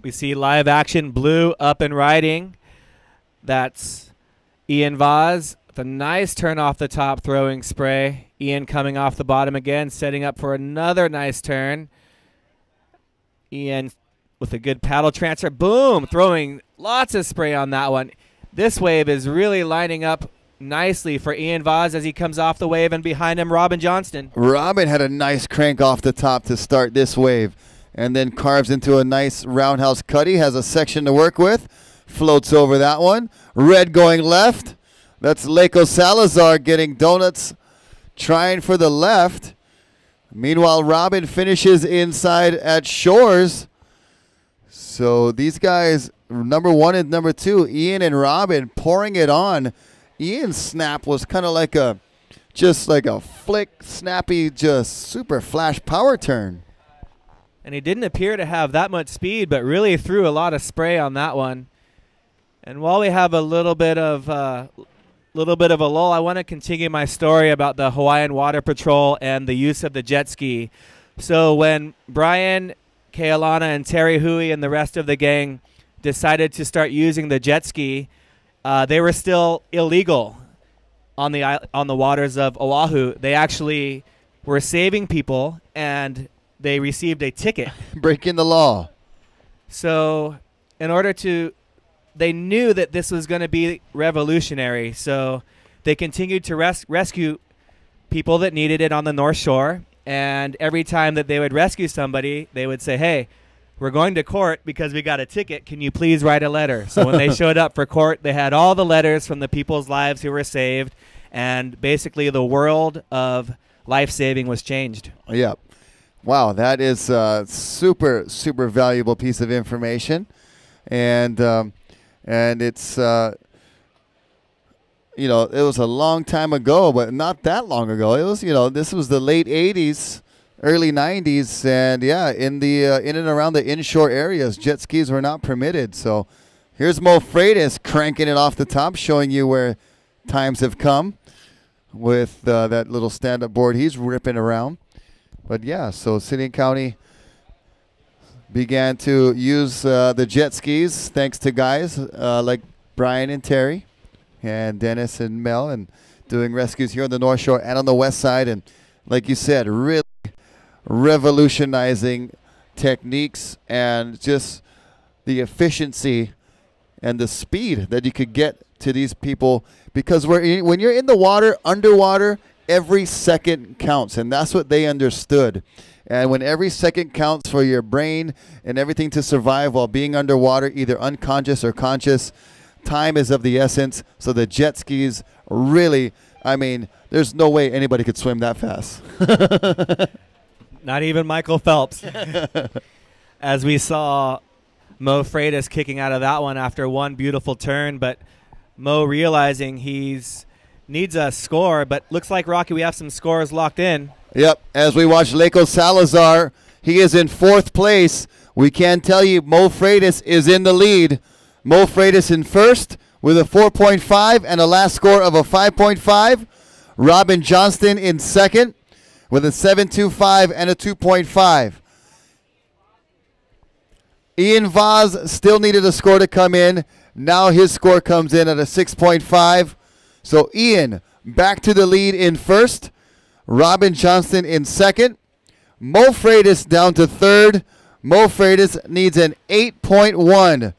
We see live action Blue up and riding. That's Ian Vaz with a nice turn off the top throwing spray. Ian coming off the bottom again, setting up for another nice turn. Ian with a good paddle transfer. Boom! Throwing lots of spray on that one. This wave is really lining up nicely for Ian Vaz as he comes off the wave, and behind him, Robin Johnston. Robin had a nice crank off the top to start this wave, and then carves into a nice roundhouse cutty, has a section to work with, floats over that one. Red going left. That's Leiko Salazar getting donuts, trying for the left. Meanwhile, Robin finishes inside at Shores. So these guys, number one and number two, Ian and Robin, pouring it on. Ian's snap was kind of like just like a flick, snappy, just super flash power turn. And he didn't appear to have that much speed, but really threw a lot of spray on that one. And while we have a little bit of a lull, I want to continue my story about the Hawaiian Water Patrol and the use of the jet ski. So when Brian, Keolana, and Terry Hui and the rest of the gang decided to start using the jet ski, they were still illegal on the waters of Oahu. They actually were saving people, and they received a ticket. Breaking the law. So they knew that this was going to be revolutionary, so they continued to rescue people that needed it on the North Shore. And every time that they would rescue somebody, they would say, hey, we're going to court because we got a ticket. Can you please write a letter? So when they showed up for court, they had all the letters from the people's lives who were saved, and basically the world of life-saving was changed. Yeah. Wow, that is a super, super valuable piece of information. And it's, it was a long time ago, but not that long ago. It was, this was the late 80s. Early 90s, and yeah, in and around the inshore areas, jet skis were not permitted. So here's Mo Freitas cranking it off the top, showing you where times have come with that little stand-up board he's ripping around. But yeah, so City and County began to use the jet skis thanks to guys like Brian and Terry and Dennis and Mel, and doing rescues here on the North Shore and on the West Side. And like you said, really revolutionizing techniques and just the efficiency and the speed that you could get to these people, because when you're in the water, underwater, every second counts, and that's what they understood. And when every second counts for your brain and everything to survive while being underwater, either unconscious or conscious, time is of the essence. So the jet skis really, there's no way anybody could swim that fast. Not even Michael Phelps. As we saw Mo Freitas kicking out of that one after one beautiful turn, but Mo realizing needs a score, but looks like, Rocky, we have some scores locked in. Yep, as we watch Leiko Salazar, he is in fourth place. We can tell you Mo Freitas is in the lead. Mo Freitas in first with a 4.5 and a last score of a 5.5. Robin Johnston in second with a 7.25 and a 2.5. Ian Vaz still needed a score to come in. Now his score comes in at a 6.5. So Ian back to the lead in first. Robin Johnston in second. Mo Freitas down to third. Mo Freitas needs an 8.1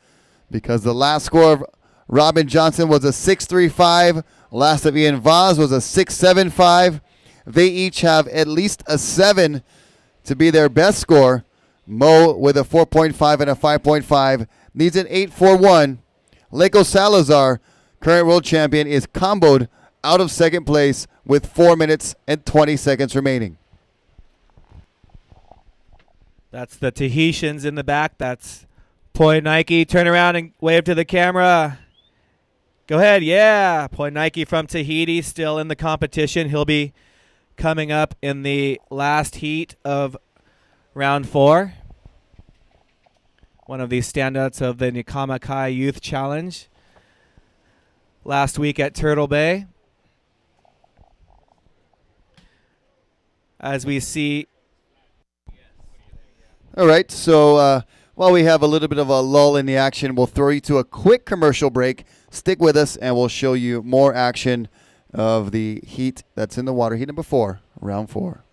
because the last score of Robin Johnston was a 6.35. Last of Ian Vaz was a 6.75. They each have at least a 7 to be their best score. Mo with a 4.5 and a 5.5 needs an 8.41. Leko Salazar, current world champion, is comboed out of second place with 4 minutes and 20 seconds remaining. That's the Tahitians in the back. That's Poi Nike. Turn around and wave to the camera. Go ahead. Yeah. Poi Nike from Tahiti still in the competition. He'll be coming up in the last heat of round 4. One of these standouts of the Nikamakai Youth Challenge last week at Turtle Bay. As we see. All right, so while we have a little bit of a lull in the action, we'll throw you to a quick commercial break. Stick with us, and we'll show you more action of the heat that's in the water. Heat number 4, round 4.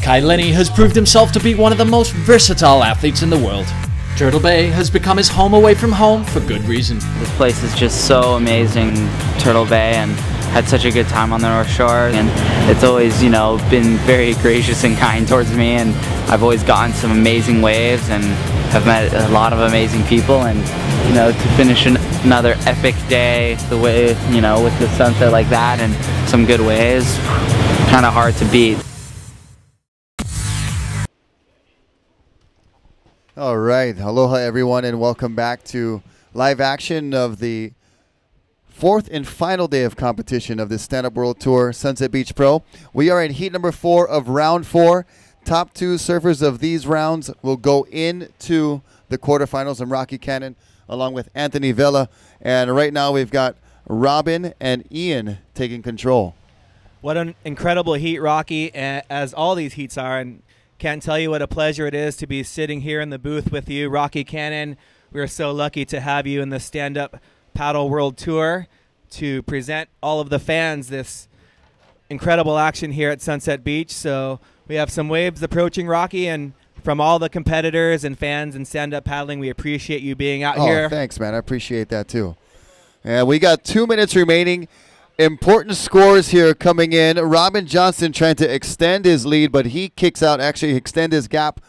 Kai Lenny has proved himself to be one of the most versatile athletes in the world. Turtle Bay has become his home away from home for good reason. This place is just so amazing, Turtle Bay, and had such a good time on the North Shore, and it's always, you know, been very gracious and kind towards me, and I've always gotten some amazing waves and have met a lot of amazing people, and you know, to finish another epic day the way, you know, with the sunset like that and some good waves, kind of hard to beat. All right, aloha everyone, and welcome back to live action of the 4th and final day of competition of this Stand-Up World Tour Sunset Beach Pro. We are in heat number 4 of round 4. Top 2 surfers of these rounds will go into the quarterfinals. I'm Rocky Cannon along with Anthony Vela, and right now we've got Robin and Ian taking control. What an incredible heat, Rocky, as all these heats are, and can't tell you what a pleasure it is to be sitting here in the booth with you, Rocky Cannon. We're so lucky to have you in the Stand-Up Paddle World Tour to present all of the fans this incredible action here at Sunset Beach. So we have some waves approaching, Rocky, and from all the competitors and fans and stand-up paddling, we appreciate you being out here. Oh, thanks, man. I appreciate that, too. And we got 2 minutes remaining. Important scores here coming in. Robin Johnston trying to extend his lead, but he kicks out, actually extend his gap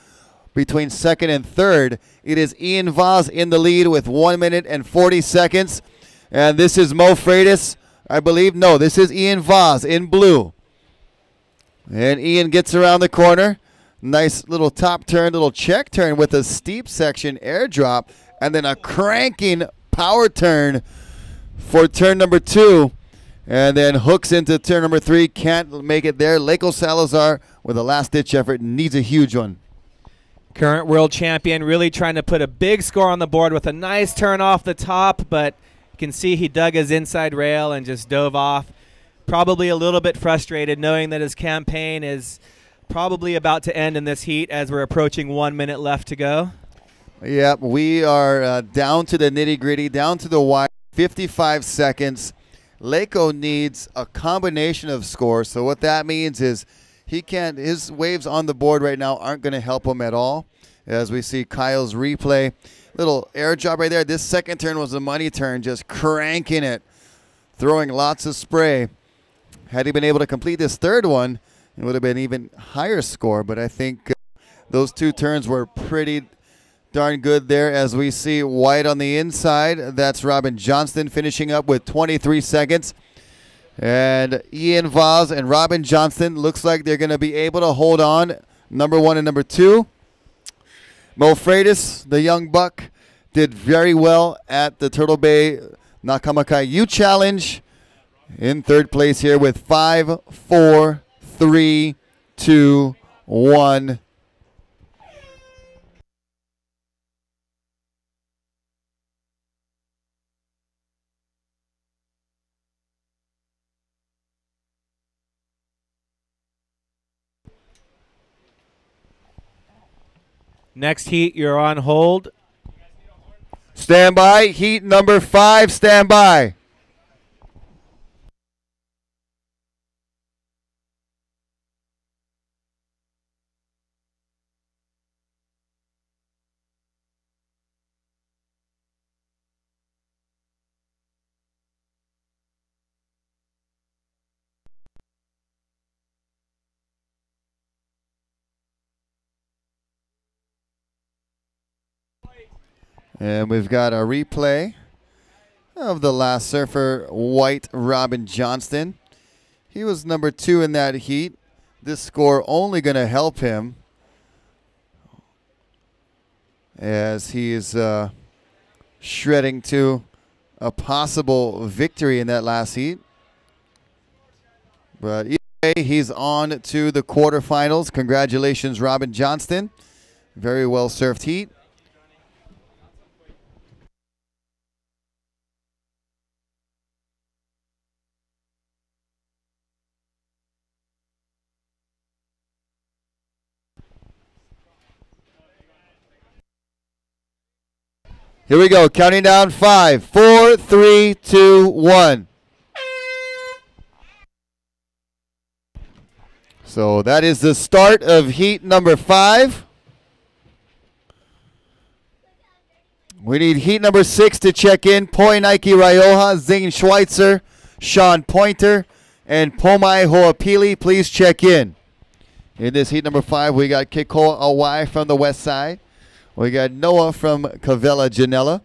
between second and third. It is Ian Vaz in the lead with 1 minute and 40 seconds. And this is Mo Freitas, I believe. No, this is Ian Vaz in blue. And Ian gets around the corner. Nice little top turn, little check turn with a steep section airdrop, and then a cranking power turn for turn number 2. And then hooks into turn number 3. Can't make it there. Leko Salazar with a last-ditch effort needs a huge one. Current world champion really trying to put a big score on the board with a nice turn off the top, but you can see he dug his inside rail and just dove off. Probably a little bit frustrated knowing that his campaign is probably about to end in this heat as we're approaching 1 minute left to go. Yep, we are down to the nitty-gritty, down to the wire, 55 seconds. Leko needs a combination of scores, so what that means is he can't, his waves on the board right now aren't going to help him at all. As we see Kyle's replay, little air job right there. This second turn was a money turn, just cranking it, throwing lots of spray. Had he been able to complete this third one, it would have been even higher score, but I think those 2 turns were pretty darn good there. As we see white on the inside, that's Robin Johnston finishing up with 23 seconds. And Ian Vaz and Robin Johnston looks like they're going to be able to hold on, number 1 and number 2. Mo Freitas, the young buck, did very well at the Turtle Bay Nakamakai U Challenge in third place here with 5, 4, 3, 2, 1. Next heat, you're on hold. Stand by. Heat number 5, stand by. And we've got a replay of the last surfer, White Robin Johnston. He was number 2 in that heat. This score only going to help him as he's shredding to a possible victory in that last heat. But either way, he's on to the quarterfinals. Congratulations, Robin Johnston. Very well surfed heat. Here we go, counting down 5, 4, 3, 2, 1. So that is the start of heat number 5. We need heat number 6 to check in. Poinike Rioja, Zane Schweitzer, Sean Pointer, and Pomai Hoapili, please check in. In this heat number 5, we got Kiko Awai from the west side. We got Noah from Cavella Janela,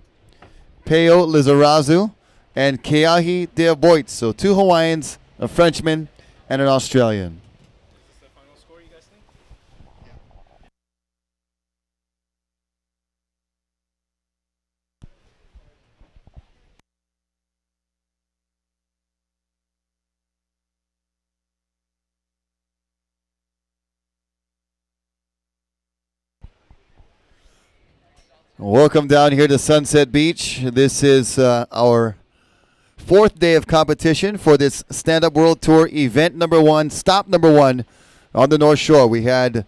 Peo Lizarazu, and Keahi De Boit. So 2 Hawaiians, a Frenchman, and an Australian. Welcome down here to Sunset Beach. This is our 4th day of competition for this Stand Up World Tour event number 1, stop number 1 on the North Shore. We had